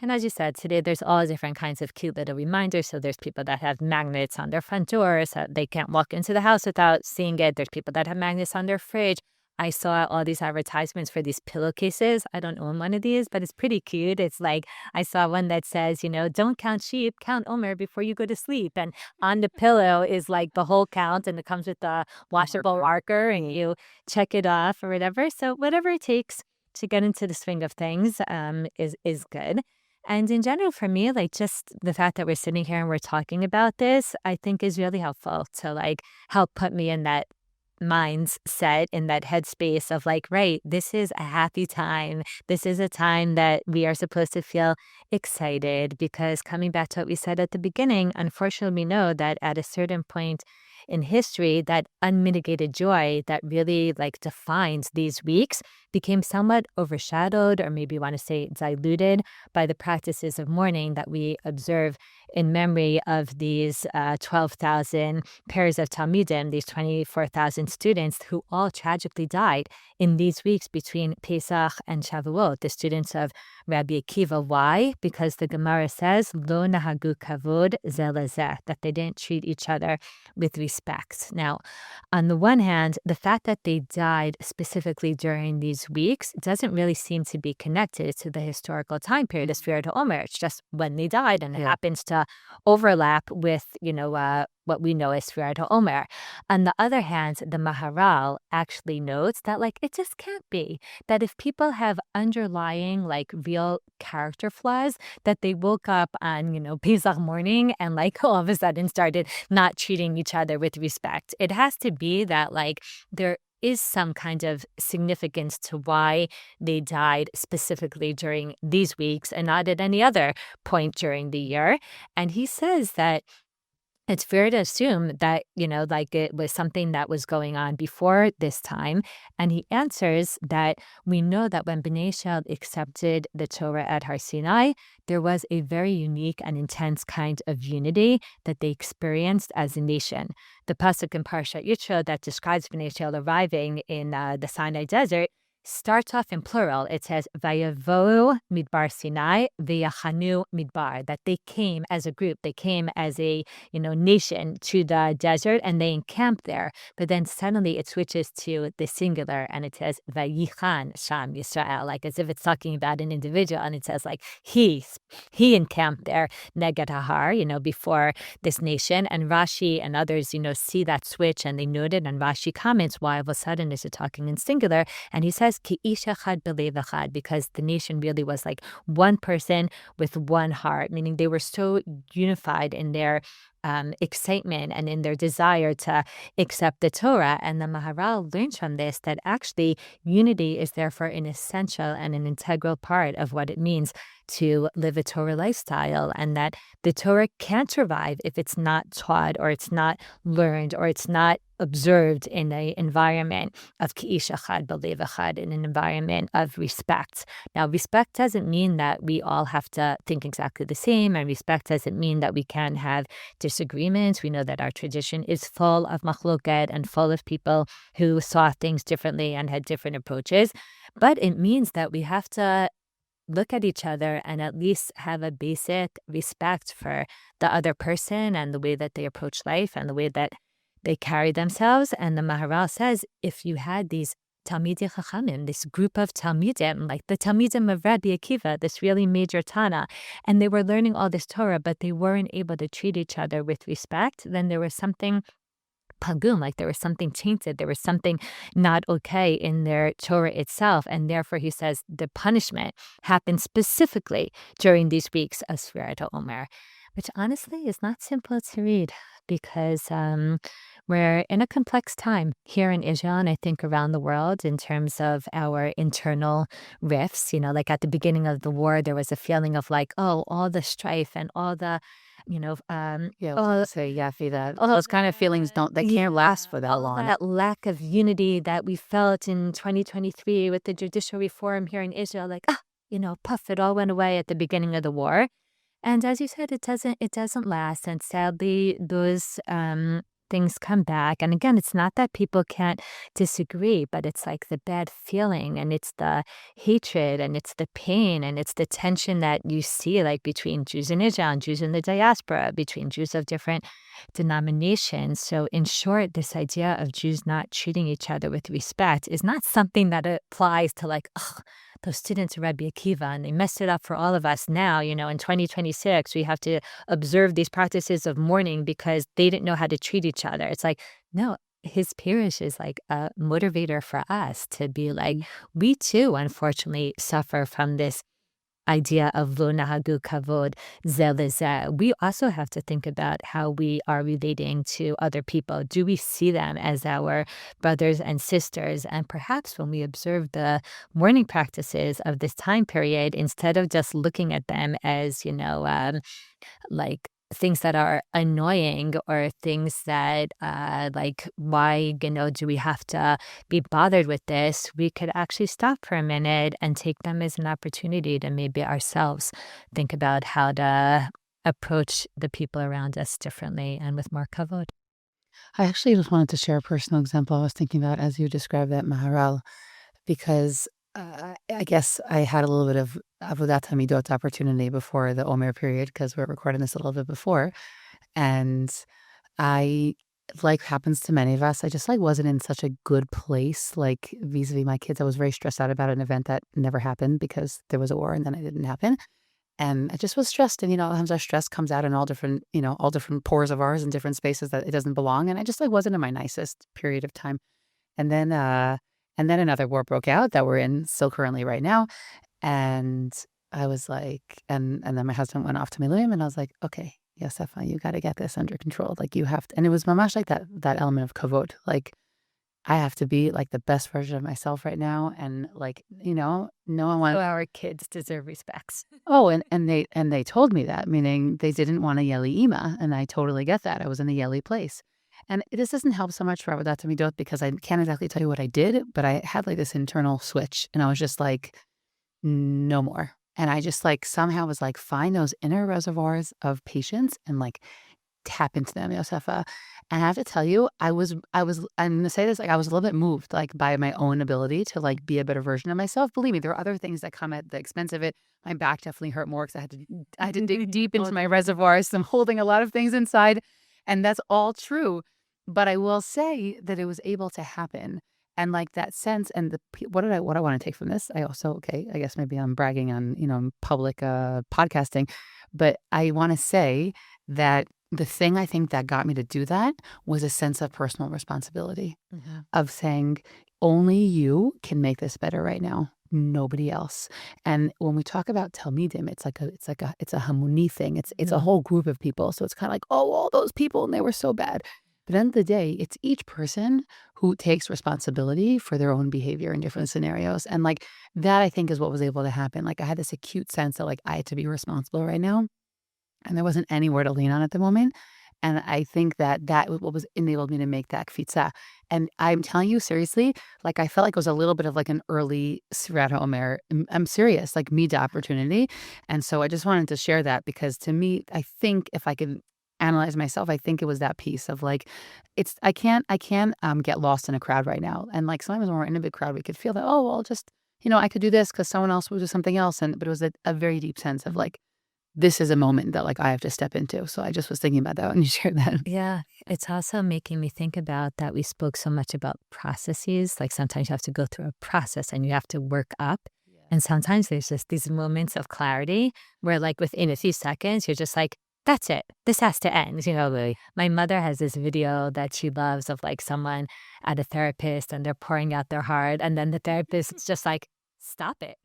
And as you said, today there's all different kinds of cute little reminders. So there's people that have magnets on their front doors. They can't walk into the house without seeing it. There's people that have magnets on their fridge. I saw all these advertisements for these pillowcases. I don't own one of these, but it's pretty cute. It's like I saw one that says, don't count sheep, count Omer before you go to sleep. And on the pillow is like the whole count, and it comes with a washable marker, and you check it off or whatever. So whatever it takes to get into the swing of things is good. And in general, for me, like just the fact that we're sitting here and we're talking about this, I think is really helpful to like help put me in that mindset, in that headspace of like, right, this is a happy time. This is a time that we are supposed to feel excited, because coming back to what we said at the beginning, unfortunately, we know that at a certain point in history, that unmitigated joy that really like defines these weeks became somewhat overshadowed, or maybe you want to say diluted, by the practices of mourning that we observe in memory of these 12,000 pairs of Talmidim, these 24,000 students who all tragically died in these weeks between Pesach and Shavuot, the students of Rabbi Akiva. Why? Because the Gemara says, Lo nahagu kavod ze lezeh, that they didn't treat each other with respect. Now, on the one hand, the fact that they died specifically during these weeks doesn't really seem to be connected to the historical time period of Sefirat Ha-omer. It's just when they died, and it happens to overlap with, what we know as Sefirat Ha-omer. On the other hand, the Maharal actually notes that, like, it just can't be that if people have underlying, like, real character flaws, that they woke up on, Pesach morning and, like, all of a sudden started not treating each other with respect. It has to be that, like, there is some kind of significance to why they died specifically during these weeks and not at any other point during the year. And he says that it's fair to assume that, like it was something that was going on before this time. And he answers that we know that when Bnei Israel accepted the Torah at Har Sinai, there was a very unique and intense kind of unity that they experienced as a nation. The pasuk in Parshat Yitro that describes Bnei Israel arriving in the Sinai desert starts off in plural. It says, Vayavohu midbar Sinai, v'yachanu midbar, that they came as a group. They came as a, nation to the desert, and they encamped there. But then suddenly it switches to the singular, and it says, Vayichan sham Yisrael, like as if it's talking about an individual. And it says, like, he encamped there, neged Hahar, before this nation. And Rashi and others, see that switch, and they note it. And Rashi comments, why all of a sudden is it talking in singular? And he says, Ki ish echad belev echad, because the nation really was like one person with one heart, meaning they were so unified in their excitement and in their desire to accept the Torah. And the Maharal learns from this that actually unity is therefore an essential and an integral part of what it means to live a Torah lifestyle, and that the Torah can't survive if it's not taught, or it's not learned, or it's not observed in an environment of ki'ish echad b'lev echad, in an environment of respect. Now, respect doesn't mean that we all have to think exactly the same, and respect doesn't mean that we can't have disagreements. We know that our tradition is full of machloket and full of people who saw things differently and had different approaches, but it means that we have to look at each other and at least have a basic respect for the other person and the way that they approach life and the way that they carry themselves. And the Maharal says, if you had these Talmidei Chachamim, this group of Talmidim, like the Talmidim of Rabbi Akiva, this really major Tana, and they were learning all this Torah, but they weren't able to treat each other with respect, then there was something pagum, like there was something tainted, there was something not okay in their Torah itself. And therefore, he says the punishment happened specifically during these weeks of Sefirat Ha-omer, which honestly is not simple to read because we're in a complex time here in Israel and I think around the world in terms of our internal rifts. Like at the beginning of the war, there was a feeling of like, oh, all the strife and all the, Yeah, I was all gonna say, Yafi, that those kind of feelings they can't last for that all long. that lack of unity that we felt in 2023 with the judicial reform here in Israel, like, puff, it all went away at the beginning of the war. And as you said, it doesn't last. And sadly, those things come back. And again, it's not that people can't disagree, but it's like the bad feeling and it's the hatred and it's the pain and it's the tension that you see like between Jews in Israel and Jews in the diaspora, between Jews of different denominations. So in short, this idea of Jews not treating each other with respect is not something that applies to like, ugh, those students of Rabbi Akiva, and they messed it up for all of us now. In 2026, we have to observe these practices of mourning because they didn't know how to treat each other. It's like, no, his parish is like a motivator for us to be like, we too, unfortunately, suffer from this idea of lo nahagu kavod zeh lezeh. We also have to think about how we are relating to other people. Do we see them as our brothers and sisters? And perhaps when we observe the mourning practices of this time period, instead of just looking at them as, like things that are annoying or things that like why do we have to be bothered with this, we could actually stop for a minute and take them as an opportunity to maybe ourselves think about how to approach the people around us differently and with more kavod. I actually just wanted to share a personal example I was thinking about as you described that Maharal, because I guess I had a little bit of avodat hamidot opportunity before the Omer period because we're recording this a little bit before, and I, like happens to many of us, I just like wasn't in such a good place, like vis-a-vis my kids. I was very stressed out about an event that never happened because there was a war and then it didn't happen. And I just was stressed. And, sometimes our stress comes out in all different pores of ours in different spaces that it doesn't belong. And I just like wasn't in my nicest period of time. And then, another war broke out that we're in still currently right now. And I was like, and then my husband went off to Miluim and I was like, okay, Yosefa, you got to get this under control. Like you have to, and it was mamash like that element of kavod. Like I have to be like the best version of myself right now. And like, no one So wants, our kids deserve respects. oh, and they told me that, meaning they didn't want a yelly ima. And I totally get that. I was in a yelly place. And this doesn't help so much for Avodat Hamidot because I can't exactly tell you what I did, but I had like this internal switch and I was just like, no more. And I just like somehow was like, find those inner reservoirs of patience and like tap into them, Yosefa. And I have to tell you, I'm gonna say this, like I was a little bit moved like by my own ability to like be a better version of myself. Believe me, there are other things that come at the expense of it. My back definitely hurt more because I had to dig deep into my reservoirs. I'm holding a lot of things inside, and that's all true. But I will say that it was able to happen. And like that sense and what I want to take from this, I also, okay, I guess maybe I'm bragging on, public podcasting, but I want to say that the thing I think that got me to do that was a sense of personal responsibility of saying, only you can make this better right now. Nobody else. And when we talk about Talmidim, it's a Hamuni thing. It's a whole group of people. So it's kind of like, oh, all those people and they were so bad. But at the end of the day, it's each person who takes responsibility for their own behavior in different scenarios. And like that, I think, is what was able to happen. Like I had this acute sense that like I had to be responsible right now. And there wasn't anywhere to lean on at the moment. And I think that what was enabled me to make that kfitza. And I'm telling you seriously, like I felt like it was a little bit of like an early Sefirat Ha-omer. I'm serious, like mida opportunity. And so I just wanted to share that because to me, I think if I could analyze myself, I think it was that piece of like, I can't get lost in a crowd right now. And like sometimes when we're in a big crowd, we could feel that, oh, well, just, I could do this because someone else will do something else. But it was a very deep sense of like, this is a moment that like I have to step into. So I just was thinking about that when you shared that. Yeah, it's also making me think about that we spoke so much about processes. Like sometimes you have to go through a process and you have to work up. And sometimes there's just these moments of clarity where, like, within a few seconds, you're just like, that's it. This has to end. My mother has this video that she loves of like someone at a therapist and they're pouring out their heart. And then the therapist is just like, stop it.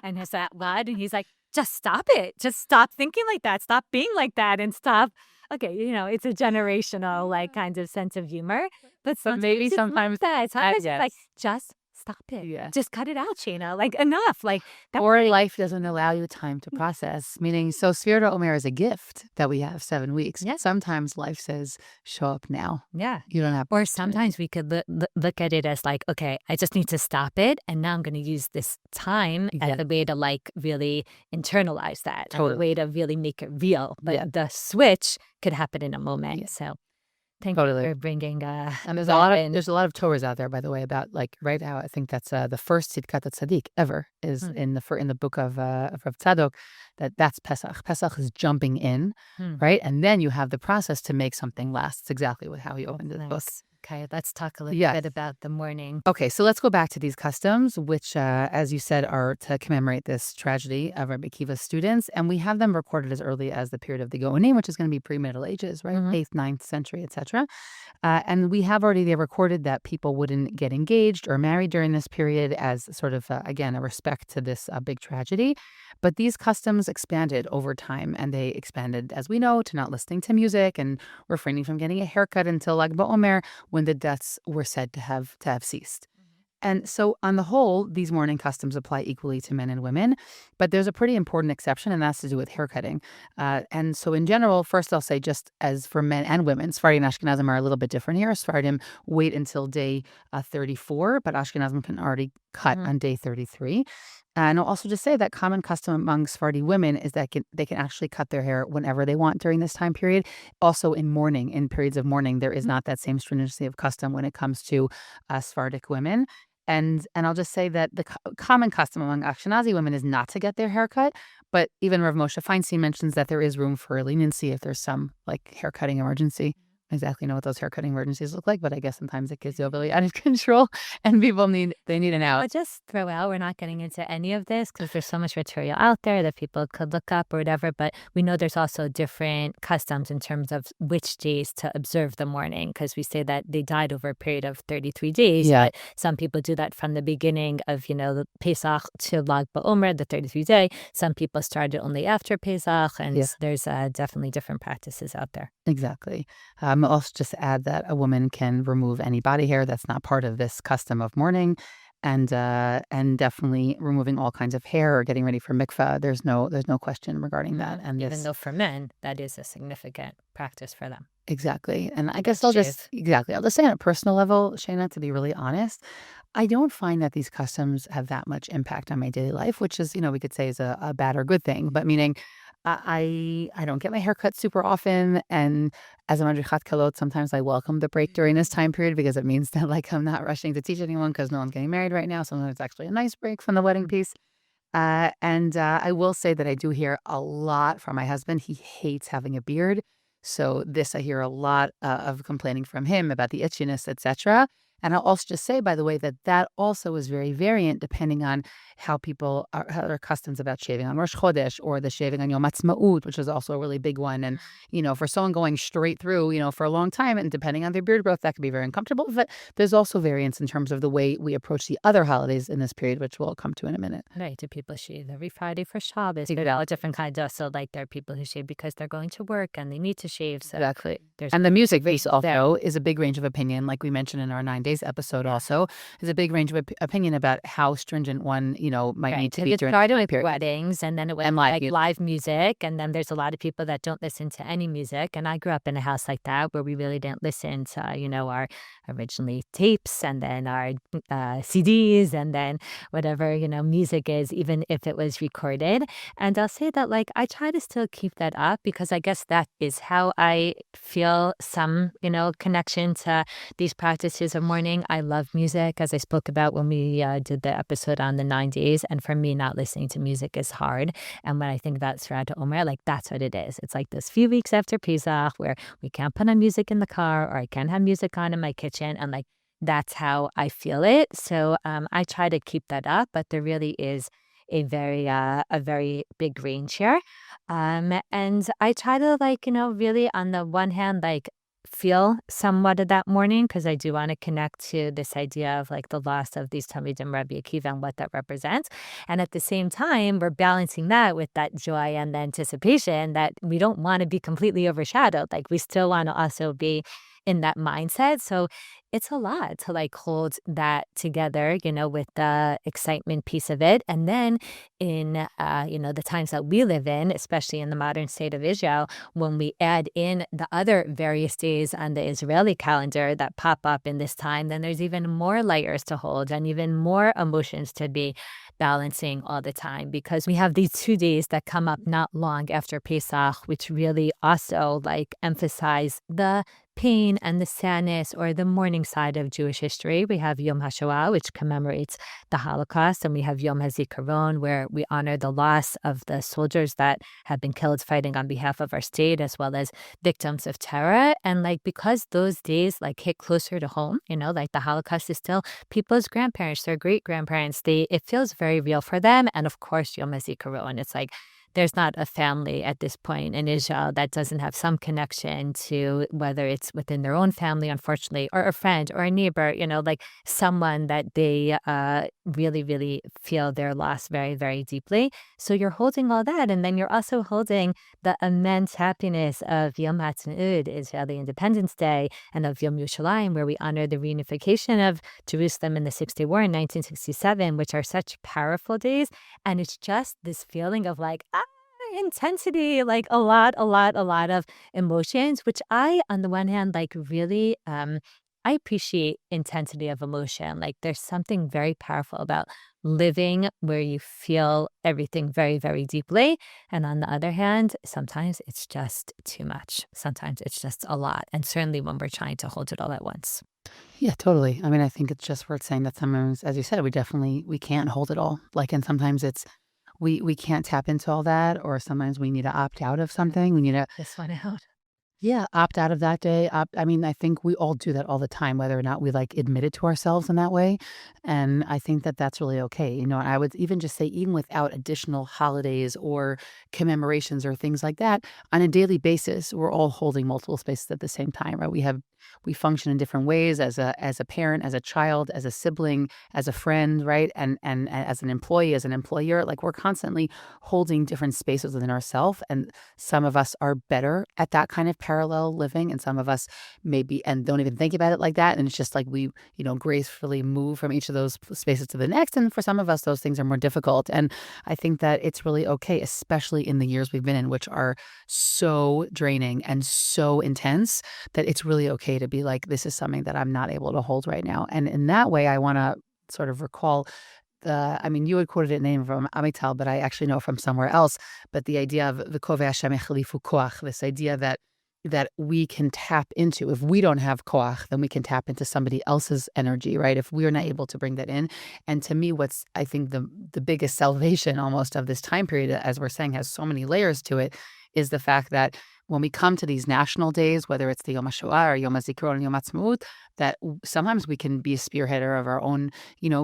And it's that loud. And he's like, just stop it. Just stop thinking like that. Stop being like that and stop. Okay, it's a generational like kind of sense of humor. But maybe it's like sometimes that. Sometimes it's like, yes. just stop it. Yeah. Just cut it out, Shayna. Like enough. Like that. Or life doesn't allow you time to process, meaning so Sefirat Omer is a gift that we have 7 weeks. Yeah. Sometimes life says, show up now. Yeah. You don't have. Or sometimes we could look at it as like, okay, I just need to stop it. And now I'm going to use this time as a way to like really internalize that. Totally. A way to really make it real. But the switch could happen in a moment. Yeah. So thank Totally. you for bringing and there's a lot of Torahs out there, by the way, about like right now. I think that's the first Tzidkat Tzaddik ever is in the book of Rav Tzadok. That's Pesach. Pesach is jumping in, right? And then you have the process to make something last. It's exactly how he opened the book. Okay, let's talk a little bit about the mourning. Okay, so let's go back to these customs, which, as you said, are to commemorate this tragedy of Rabbi Akiva's students. And we have them recorded as early as the period of the Gaonim, which is going to be pre-Middle Ages, right? 8th, 9th century, etc. And we have already recorded that people wouldn't get engaged or married during this period as sort of, again, a respect to this big tragedy. But these customs expanded over time, and they expanded, as we know, to not listening to music and refraining from getting a haircut until like Ha-omer, when the deaths were said to have ceased. And so on the whole, these mourning customs apply equally to men and women, but there's a pretty important exception, and that's to do with haircutting. And so in general, first I'll say just as for men and women, Sephardim and Ashkenazim are a little bit different here. Sephardim wait until day 34, but Ashkenazim can already cut on day 33. And I'll also just say that common custom among Sephardi women is that they can actually cut their hair whenever they want during this time period. Also in mourning, in periods of mourning, there is not that same stringency of custom when it comes to Sephardic women. And I'll just say that the common custom among Ashkenazi women is not to get their hair cut. But even Rav Moshe Feinstein mentions that there is room for leniency if there's some like haircutting emergency. Exactly know what those haircutting emergencies look like, but I guess sometimes it gets really out of control and people need an out. I'll just throw out, we're not getting into any of this because there's so much material out there that people could look up or whatever, but we know there's also different customs in terms of which days to observe the mourning, because we say that they died over a period of 33 days, but some people do that from the beginning of, the Pesach to Lag BaOmer, the 33 day. Some people started only after Pesach, and there's definitely different practices out there. Exactly. I'll also just add that a woman can remove any body hair that's not part of this custom of mourning, and definitely removing all kinds of hair or getting ready for mikvah. There's no question regarding that. And even though for men that is a significant practice for them. Exactly. And I guess I'll just say on a personal level, Shayna, to be really honest, I don't find that these customs have that much impact on my daily life, which is, we could say is a bad or good thing. But meaning I don't get my hair cut super often, and as a madrichat kalot, sometimes I welcome the break during this time period because it means that like I'm not rushing to teach anyone because no one's getting married right now. Sometimes it's actually a nice break from the wedding piece. And I will say that I do hear a lot from my husband. He hates having a beard, so this I hear a lot of complaining from him about the itchiness, etc. And I'll also just say, by the way, that also is very variant depending on how people have their customs about shaving on Rosh Chodesh or the shaving on Yom Ha'atzmaut, which is also a really big one. And, for someone going straight through, for a long time and depending on their beard growth, that could be very uncomfortable. But there's also variance in terms of the way we approach the other holidays in this period, which we'll come to in a minute. Right. Do people shave every Friday for Shabbos? There's all different kinds of, so like there are people who shave because they're going to work and they need to shave. So exactly. And the music base also is a big range of opinion, like we mentioned in our 9 days episode also, is a big range of opinion about how stringent one, might need to be during the period. Weddings, and then it went like live music, and then there's a lot of people that don't listen to any music. And I grew up in a house like that where we really didn't listen to, our originally tapes and then our CDs and then whatever, music is, even if it was recorded. And I'll say that like I try to still keep that up because I guess that is how I feel some, connection to these practices of mourning. morning, I love music, as I spoke about when we did the episode on the 9 days. And for me, not listening to music is hard. And when I think about Sefirat Ha-omer, like that's what it is. It's like those few weeks after Pesach where we can't put on music in the car, or I can't have music on in my kitchen. And like that's how I feel it. So I try to keep that up, but there really is a very big range here. And I try to really on the one hand, like feel somewhat of that mourning because I do want to connect to this idea of like the loss of these Talmidim Rabbi Akiva and what that represents. And at the same time, we're balancing that with that joy and the anticipation that we don't want to be completely overshadowed. Like we still want to also be in that mindset. So it's a lot to like hold that together, with the excitement piece of it. And then in, the times that we live in, especially in the modern state of Israel, when we add in the other various days on the Israeli calendar that pop up in this time, then there's even more layers to hold and even more emotions to be balancing all the time, because we have these 2 days that come up not long after Pesach, which really also like emphasize the pain and the sadness or the mourning side of Jewish history. We have Yom HaShoah, which commemorates the Holocaust, and we have Yom HaZikaron, where we honor the loss of the soldiers that have been killed fighting on behalf of our state, as well as victims of terror. And like because those days like hit closer to home, like the Holocaust is still people's grandparents, their great grandparents. It feels very real for them. And of course, Yom HaZikaron, it's like there's not a family at this point in Israel that doesn't have some connection to, whether it's within their own family, unfortunately, or a friend or a neighbor, like someone that they really, really feel their loss very, very deeply. So you're holding all that. And then you're also holding the immense happiness of Yom HaTzmaut, Israeli Independence Day, and of Yom Yerushalayim, where we honor the reunification of Jerusalem in the Six-Day War in 1967, which are such powerful days. And it's just this feeling of like, intensity, like a lot of emotions, which I, on the one hand, like really, I appreciate intensity of emotion. Like there's something very powerful about living where you feel everything very, very deeply. And on the other hand, sometimes it's just too much. Sometimes it's just a lot. And certainly when we're trying to hold it all at once. Yeah, totally. I mean, I think it's just worth saying that sometimes, as you said, we can't hold it all. Like, and sometimes it's we can't tap into all that, or sometimes we need to opt out of something. We need to, This one out. yeah, opt out of that day. I mean, I think we all do that all the time, whether or not we like admit it to ourselves in that way. And I think that that's really okay. I would even just say, even without additional holidays or commemorations or things like that, on a daily basis, we're all holding multiple spaces at the same time, right? We function in different ways as a parent, as a child, as a sibling, as a friend, right? And as an employee, as an employer, like we're constantly holding different spaces within ourselves. And some of us are better at that kind of parallel living, and some of us maybe and don't even think about it like that. And it's just like we, gracefully move from each of those spaces to the next. And for some of us, those things are more difficult. And I think that it's really okay, especially in the years we've been in, which are so draining and so intense, that it's really okay to be like, this is something that I'm not able to hold right now. And in that way, I want to sort of recall I mean, you had quoted it name from Amital, but I actually know from somewhere else. But the idea of v'kov Hashem echalifu koach, this idea that we can tap into. If we don't have koach, then we can tap into somebody else's energy, right? If we are not able to bring that in. And to me, what's I think the biggest salvation almost of this time period, as we're saying, has so many layers to it, is the fact that when we come to these national days, whether it's the Yom HaShoah or Yom HaZikaron, Yom HaTzmaut, that sometimes we can be a spearheader of our own,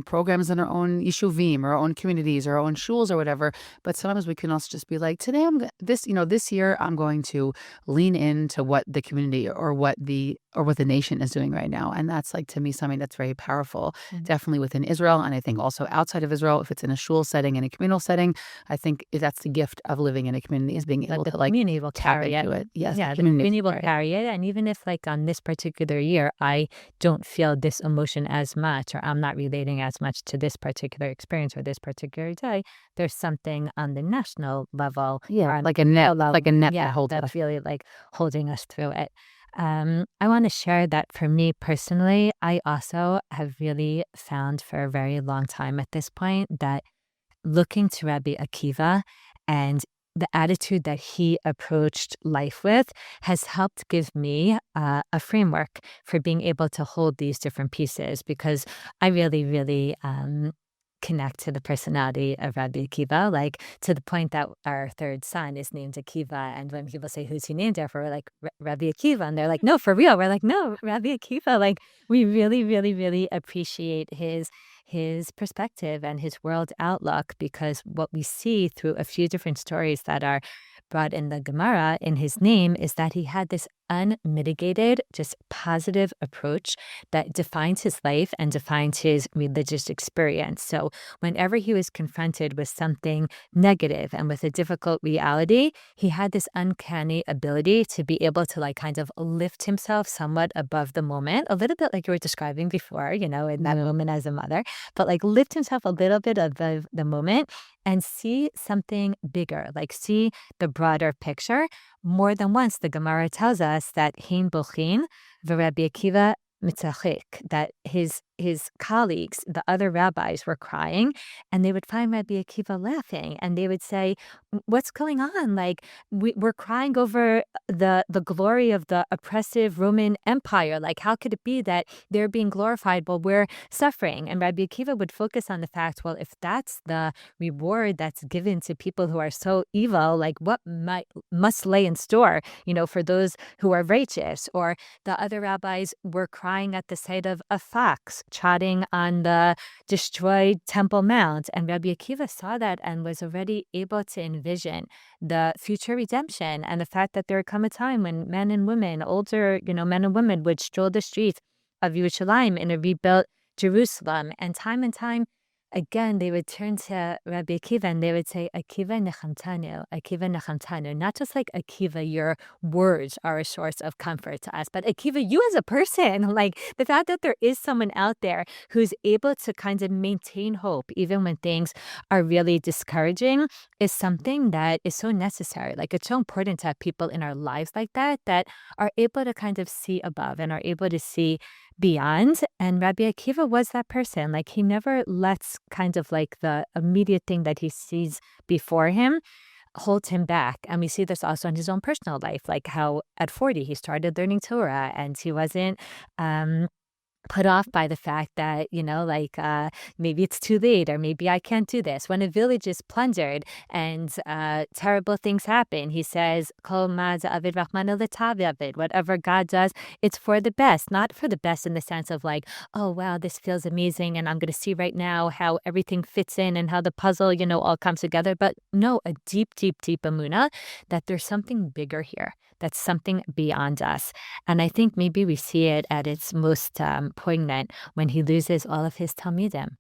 programs in our own yishuvim, or our own communities, or our own shuls, or whatever. But sometimes we can also just be like, today this year I'm going to lean into what the community or what the nation is doing right now. And that's like, to me, something that's very powerful, definitely within Israel. And I think also outside of Israel, if it's in a shul setting, in a communal setting, I think that's the gift of living in a community, is being able The to like community will tap carry into it. it. Yes, Yeah, the community will carry it. And even if like on this particular year, I don't feel this emotion as much, or I'm not relating as much to this particular experience or this particular day, there's something on the national level. Yeah, or like a net, level, like a net that yeah, holds that's us. really like holding us through it. I want to share that for me personally, I also have really found for a very long time at this point that looking to Rabbi Akiva and the attitude that he approached life with has helped give me a framework for being able to hold these different pieces, because I really, really connect to the personality of Rabbi Akiva, like to the point that our third son is named Akiva. And when people say, who's he named after? We're like, Rabbi Akiva. And they're like, no, for real. We're like, no, Rabbi Akiva. Like, we really, really, really appreciate his perspective and his world outlook, because what we see through a few different stories that are brought in the Gemara in his name is that he had this unmitigated, just positive approach that defines his life and defines his religious experience. So whenever he was confronted with something negative and with a difficult reality, he had this uncanny ability to be able to like kind of lift himself somewhat above the moment, a little bit like you were describing before, in that Yeah. moment as a mother, but like lift himself a little bit above the moment and see something bigger, like see the broader picture. More than once, the Gemara tells us that Hein Bochin v'Rabbi Akiva mitzachik, that his colleagues, the other rabbis, were crying, and they would find Rabbi Akiva laughing, and they would say, "What's going on? Like we're crying over the glory of the oppressive Roman Empire. Like how could it be that they're being glorified while we're suffering?" And Rabbi Akiva would focus on the fact, well, if that's the reward that's given to people who are so evil, like what must lay in store, for those who are righteous? Or the other rabbis were crying at the sight of a fox trotting on the destroyed Temple Mount. And Rabbi Akiva saw that and was already able to envision the future redemption and the fact that there would come a time when men and women, older, men and women, would stroll the streets of Yerushalayim in a rebuilt Jerusalem. And time again, they would turn to Rabbi Akiva and they would say, Akiva nechamtanu, not just like Akiva, your words are a source of comfort to us, but Akiva, you as a person, like the fact that there is someone out there who's able to kind of maintain hope, even when things are really discouraging, is something that is so necessary. Like it's so important to have people in our lives like that are able to kind of see above and are able to see beyond. And Rabbi Akiva was that person. Like he never lets kind of like the immediate thing that he sees before him hold him back. And we see this also in his own personal life, like how at 40 he started learning Torah and he wasn't put off by the fact that, maybe it's too late or maybe I can't do this. When a village is plundered and terrible things happen, he says, Kol ma'az avid rachmana l'tav avid. Whatever God does, it's for the best, not for the best in the sense of like, oh, wow, this feels amazing and I'm going to see right now how everything fits in and how the puzzle, all comes together. But no, a deep, deep, deep emunah that there's something bigger here, that's something beyond us. And I think maybe we see it at its most poignant when he loses all of his talmidim.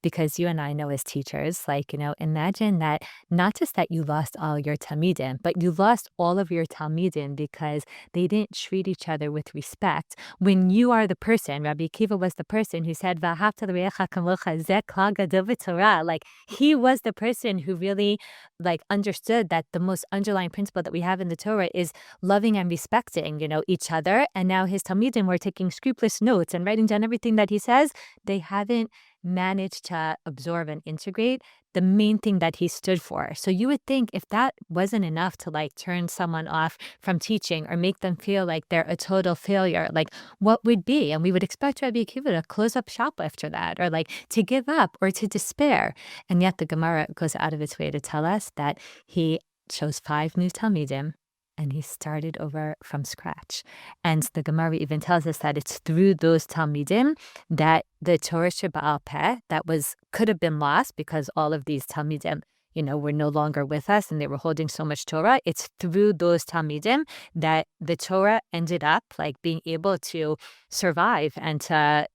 Because you and I know as teachers, like, imagine that not just that you lost all your talmidim, but you lost all of your talmidim because they didn't treat each other with respect. When you are the person, Rabbi Akiva was the person who said, "V'ahavta l'reacha kamocha, zeh klal gadol b'Torah." Like he was the person who really like understood that the most underlying principle that we have in the Torah is loving and respecting, each other. And now his talmidim were taking scrupulous notes and writing down everything that he says. They haven't managed to absorb and integrate the main thing that he stood for. So you would think if that wasn't enough to like turn someone off from teaching or make them feel like they're a total failure, like what would be? And we would expect Rabbi Akiva to close up shop after that or like to give up or to despair. And yet the Gemara goes out of its way to tell us that he chose 5 new Talmidim and he started over from scratch. And the Gemara even tells us that it's through those Talmidim that the Torah Sheba'al Peh that could have been lost because all of these Talmidim, were no longer with us and they were holding so much Torah. It's through those Talmidim that the Torah ended up like being able to survive and to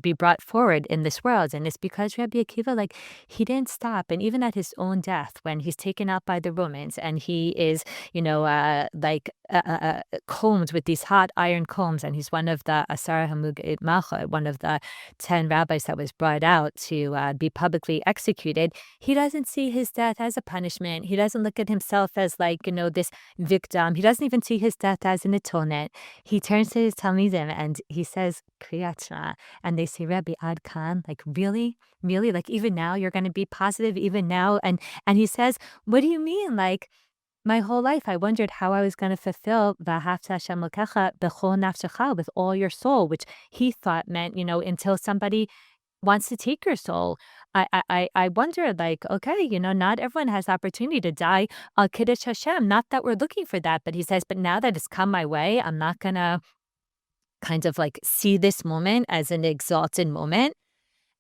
be brought forward in this world. And it's because Rabbi Akiva, like, he didn't stop. And even at his own death, when he's taken out by the Romans and he is, combed with these hot iron combs, and he's one of the Asara Hamugid Malcha, one of the 10 rabbis that was brought out to be publicly executed, he doesn't see his death as a punishment. He doesn't look at himself as like, this victim. He doesn't even see his death as an atonement. He turns to his Talmidim and he says, Kriyat Shema. And they say, Rabbi Ad Khan, like, really? Really? Like, even now you're going to be positive, even now? And he says, what do you mean? Like, my whole life, I wondered how I was going to fulfill V'ahavta Hashem Elokecha b'chol nafshecha, with all your soul, which he thought meant, until somebody wants to take your soul. I wonder, like, okay, not everyone has the opportunity to die al Kiddush Hashem. Not that we're looking for that, but he says, but now that it's come my way, I'm not going to kind of like see this moment as an exalted moment.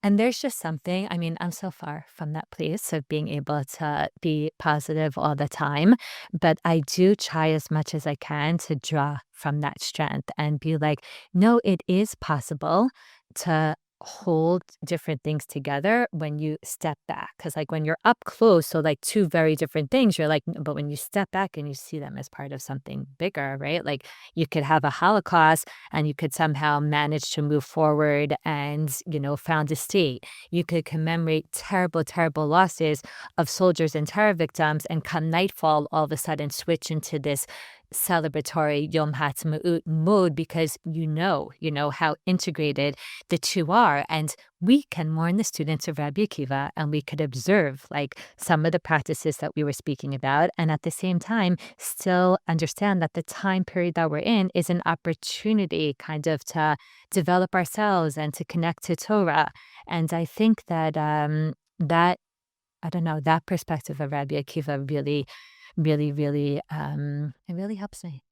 And there's just something, I mean, I'm so far from that place of being able to be positive all the time, but I do try as much as I can to draw from that strength and be like, no, it is possible to hold different things together when you step back. Because, like, when you're up close, so like two very different things, you're like, but when you step back and you see them as part of something bigger, right? Like, you could have a Holocaust and you could somehow manage to move forward and, found a state. You could commemorate terrible, terrible losses of soldiers and terror victims, and come nightfall, all of a sudden switch into this celebratory Yom Ha'atzmaut mode, because how integrated the two are. And we can mourn the students of Rabbi Akiva, and we could observe like some of the practices that we were speaking about, and at the same time still understand that the time period that we're in is an opportunity kind of to develop ourselves and to connect to Torah. And I think that that I don't know, that perspective of Rabbi Akiva really, really, really, it really helps me.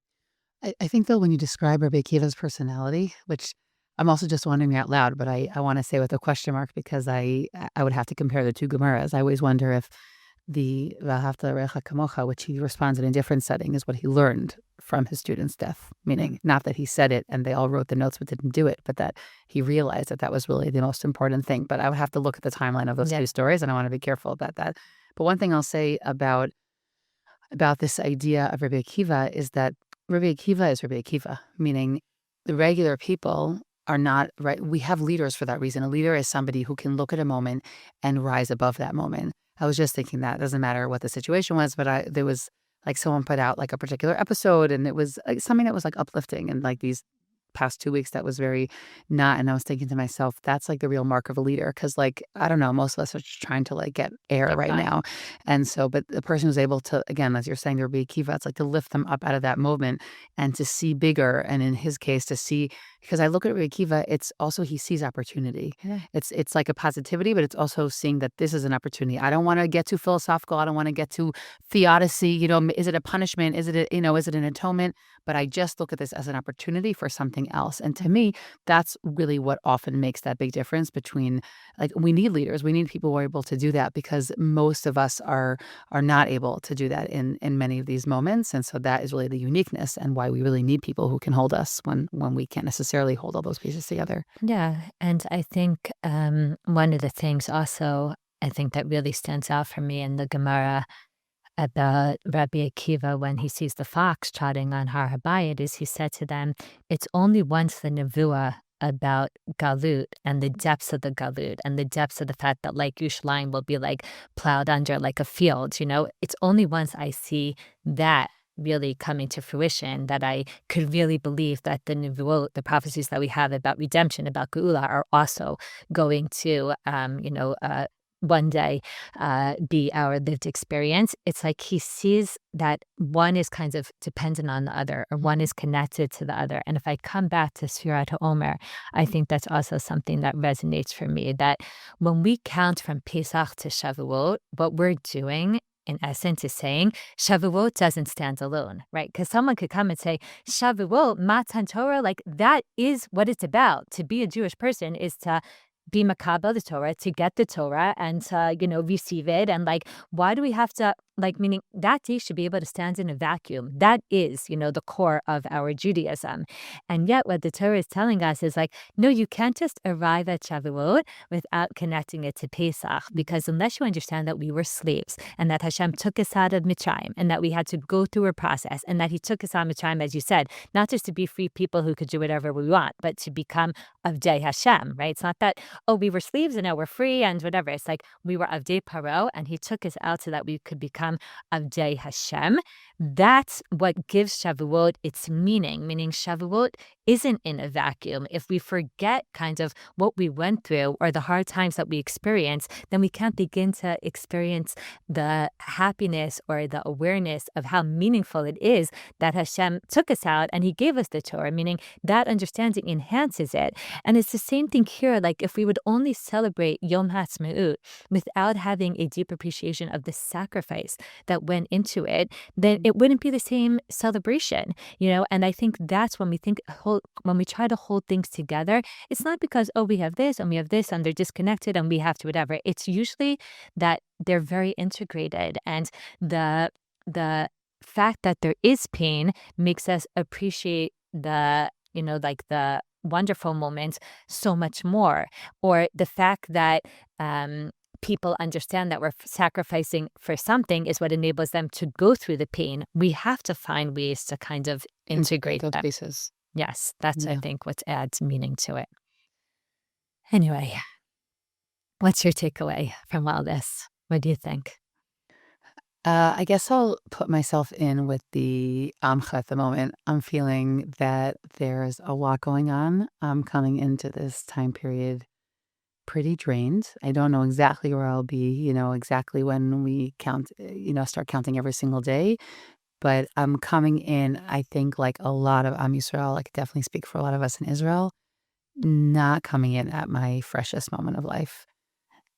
I think, though, when you describe Rabbi Akiva's personality, which I'm also just wondering out loud, but I want to say with a question mark, because I would have to compare the two Gemaras. I always wonder if the V'ahavta L'recha Kamocha, which he responds in a different setting, is what he learned from his student's death. Meaning, not that he said it and they all wrote the notes but didn't do it, but that he realized that that was really the most important thing. But I would have to look at the timeline of those two stories, and I want to be careful about that. But one thing I'll say about this idea of Rabbi Akiva is that Rabbi Akiva is Rabbi Akiva, meaning the regular people are not right. We have leaders for that reason. A leader is somebody who can look at a moment and rise above that moment. I was just thinking that it doesn't matter what the situation was, but there was like someone put out like a particular episode, and it was like something that was like uplifting, and like these past 2 weeks that was very not. And I was thinking to myself, that's like the real mark of a leader, because like I don't know, most of us are just trying to like get air right now. And so, but the person who's able to, again, as you're saying, their Rabbi Akiva, it's like to lift them up out of that moment and to see bigger, and in his case to see, because I look at Rabbi Akiva, it's also he sees opportunity. It's like a positivity, but it's also seeing that this is an opportunity. I don't want to get too philosophical, I don't want to get too theodicy, is it a punishment, is it is it an atonement? But I just look at this as an opportunity for something else. And to me, that's really what often makes that big difference between, like, we need leaders. We need people who are able to do that, because most of us are not able to do that in many of these moments. And so that is really the uniqueness, and why we really need people who can hold us when we can't necessarily hold all those pieces together. Yeah. And I think one of the things also, I think that really stands out for me in the Gemara about Rabbi Akiva when he sees the fox trotting on Har Habayit is he said to them, it's only once the nevuah about galut and the depths of the galut and the depths of the fact that like Yerushalayim will be like plowed under like a field, it's only once I see that really coming to fruition that I could really believe that the nevuot, the prophecies that we have about redemption, about geula, are also going to, one day be our lived experience. It's like he sees that one is kind of dependent on the other, or one is connected to the other. And if I come back to Sefirat Ha-omer, I think that's also something that resonates for me, that when we count from Pesach to Shavuot, what we're doing in essence is saying Shavuot doesn't stand alone, right? Because someone could come and say, Shavuot, Matan Torah, like that is what it's about. To be a Jewish person is to be makabel the Torah, to get the Torah and to, receive it. And like, why do we have to, like, meaning that day should be able to stand in a vacuum. That is, the core of our Judaism. And yet what the Torah is telling us is like, no, you can't just arrive at Shavuot without connecting it to Pesach, because unless you understand that we were slaves and that Hashem took us out of Mitzrayim and that we had to go through a process and that he took us out of Mitzrayim, as you said, not just to be free people who could do whatever we want, but to become Avdei Hashem, right? It's not that, oh, we were slaves and now we're free and whatever. It's like we were Avdei Paro and he took us out so that we could become become Avdei Hashem. That's what gives Shavuot its meaning Shavuot isn't in a vacuum. If we forget kind of what we went through or the hard times that we experience, then we can't begin to experience the happiness or the awareness of how meaningful it is that Hashem took us out and he gave us the Torah, meaning that understanding enhances it. And it's the same thing here. Like if we would only celebrate Yom HaAtzmaut without having a deep appreciation of the sacrifice that went into it, then it wouldn't be the same celebration, And I think that's when when we try to hold things together, it's not because, oh, we have this and they're disconnected and we have to whatever. It's usually that they're very integrated, and the fact that there is pain makes us appreciate the wonderful moments so much more, or the fact that people understand that we're sacrificing for something is what enables them to go through the pain. We have to find ways to kind of integrate those them. pieces. Yes, that's, I think, what adds meaning to it. Anyway, what's your takeaway from all this? What do you think? I guess I'll put myself in with the Amcha at the moment. I'm feeling that there's a lot going on. I'm coming into this time period pretty drained. I don't know exactly where I'll be, exactly when we count, start counting every single day. But I'm coming in, I think, like a lot of Am Yisrael, I could definitely speak for a lot of us in Israel, not coming in at my freshest moment of life.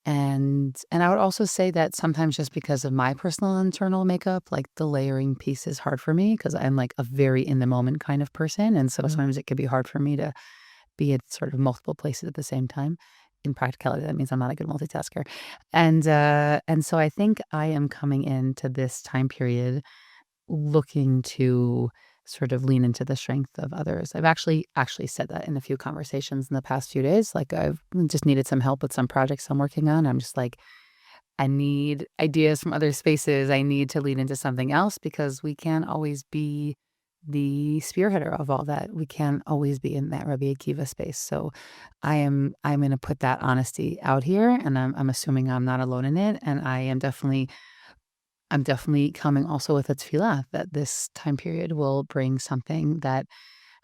And I would also say that sometimes just because of my personal internal makeup, like the layering piece is hard for me because I'm like a very in the moment kind of person. And so sometimes it could be hard for me to be at sort of multiple places at the same time. In practicality, that means I'm not a good multitasker. And so I think I am coming into this time period looking to sort of lean into the strength of others. I've actually said that in a few conversations in the past few days. Like I've just needed some help with some projects I'm working on. I'm just like, I need ideas from other spaces. I need to lean into something else because we can't always be the spearheader of all that. We can't always be in that Rabbi Akiva space. So I'm going to put that honesty out here, and I'm assuming I'm not alone in it. And I'm definitely coming also with a tefillah that this time period will bring something that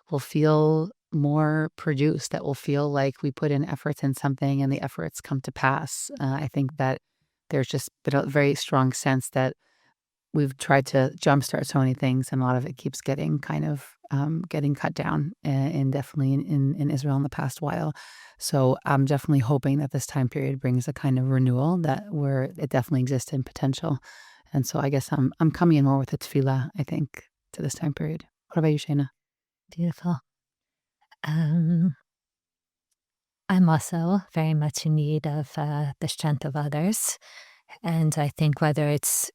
will feel more produced, that will feel like we put in efforts in something and the efforts come to pass. I think that there's just been a very strong sense that we've tried to jumpstart so many things, and a lot of it keeps getting kind of getting cut down, and definitely in Israel in the past while. So I'm definitely hoping that this time period brings a kind of renewal where it definitely exists in potential. And so I guess I'm coming in more with a tefillah, I think, to this time period. What about you, Shayna? Beautiful. I'm also very much in need of the strength of others. And I think whether it's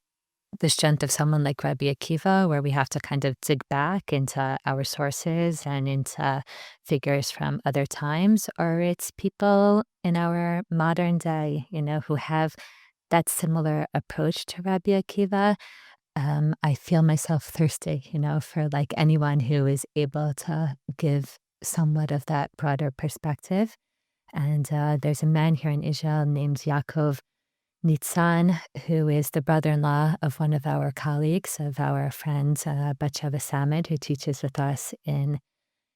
the strength of someone like Rabbi Akiva, where we have to kind of dig back into our sources and into figures from other times, or it's people in our modern day, who have that similar approach to Rabbi Akiva. I feel myself thirsty, for like anyone who is able to give somewhat of that broader perspective. And there's a man here in Israel named Yaakov Nitzan, who is the brother-in-law of one of our colleagues, of our friend Batsheva Samad, who teaches with us in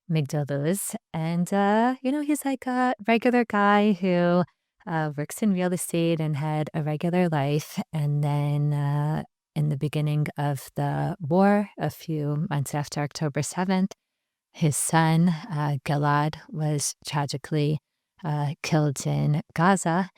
Migdal Luz. And, he's like a regular guy who works in real estate and had a regular life. And then in the beginning of the war, a few months after October 7th, his son, Gilad, was tragically killed in Gaza.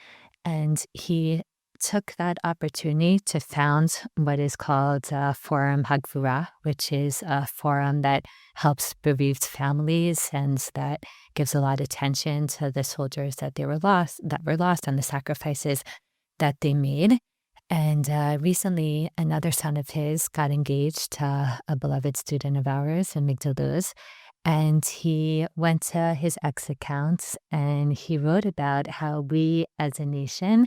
And he took that opportunity to found what is called Forum Hagvura, which is a forum that helps bereaved families and that gives a lot of attention to the soldiers that were lost, and the sacrifices that they made. And recently, another son of his got engaged to a beloved student of ours in Migdal Luz. And he went to his ex accounts and he wrote about how we as a nation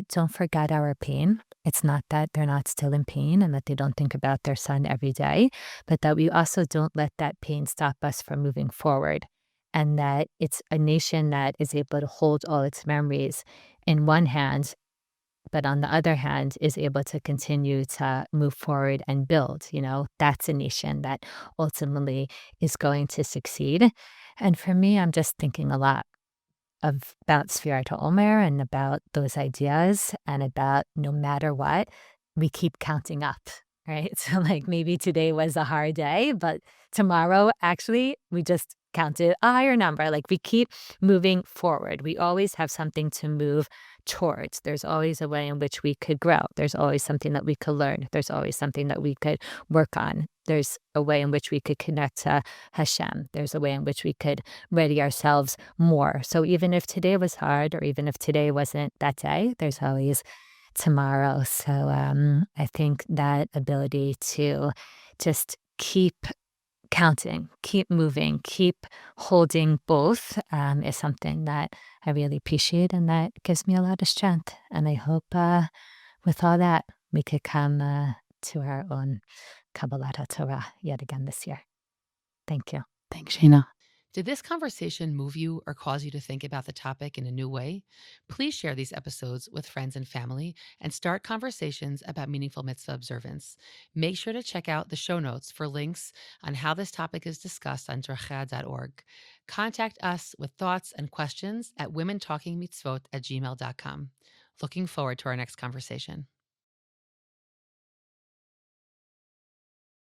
don't forget our pain. It's not that they're not still in pain and that they don't think about their son every day, but that we also don't let that pain stop us from moving forward. And that it's a nation that is able to hold all its memories in one hand but on the other hand, is able to continue to move forward and build. That's a nation that ultimately is going to succeed. And for me, I'm just thinking a lot about Sefirat Omer and about those ideas and about no matter what, we keep counting up, right? So, like, maybe today was a hard day, but tomorrow, actually, we just counted a higher number. Like, we keep moving forward. We always have something to move towards. There's always a way in which we could grow. There's always something that we could learn. There's always something that we could work on. There's a way in which we could connect to Hashem. There's a way in which we could ready ourselves more. So even if today was hard, or even if today wasn't that day, there's always tomorrow. So I think that ability to just keep counting, keep moving, keep holding both is something that I really appreciate, and that gives me a lot of strength. And I hope with all that, we could come to our own Kabbalat Torah yet again this year. Thank you. Thanks, Shana. Did this conversation move you or cause you to think about the topic in a new way? Please share these episodes with friends and family and start conversations about meaningful mitzvah observance. Make sure to check out the show notes for links on how this topic is discussed on Deracheha.org. Contact us with thoughts and questions at womentalkingmitzvot@gmail.com. Looking forward to our next conversation.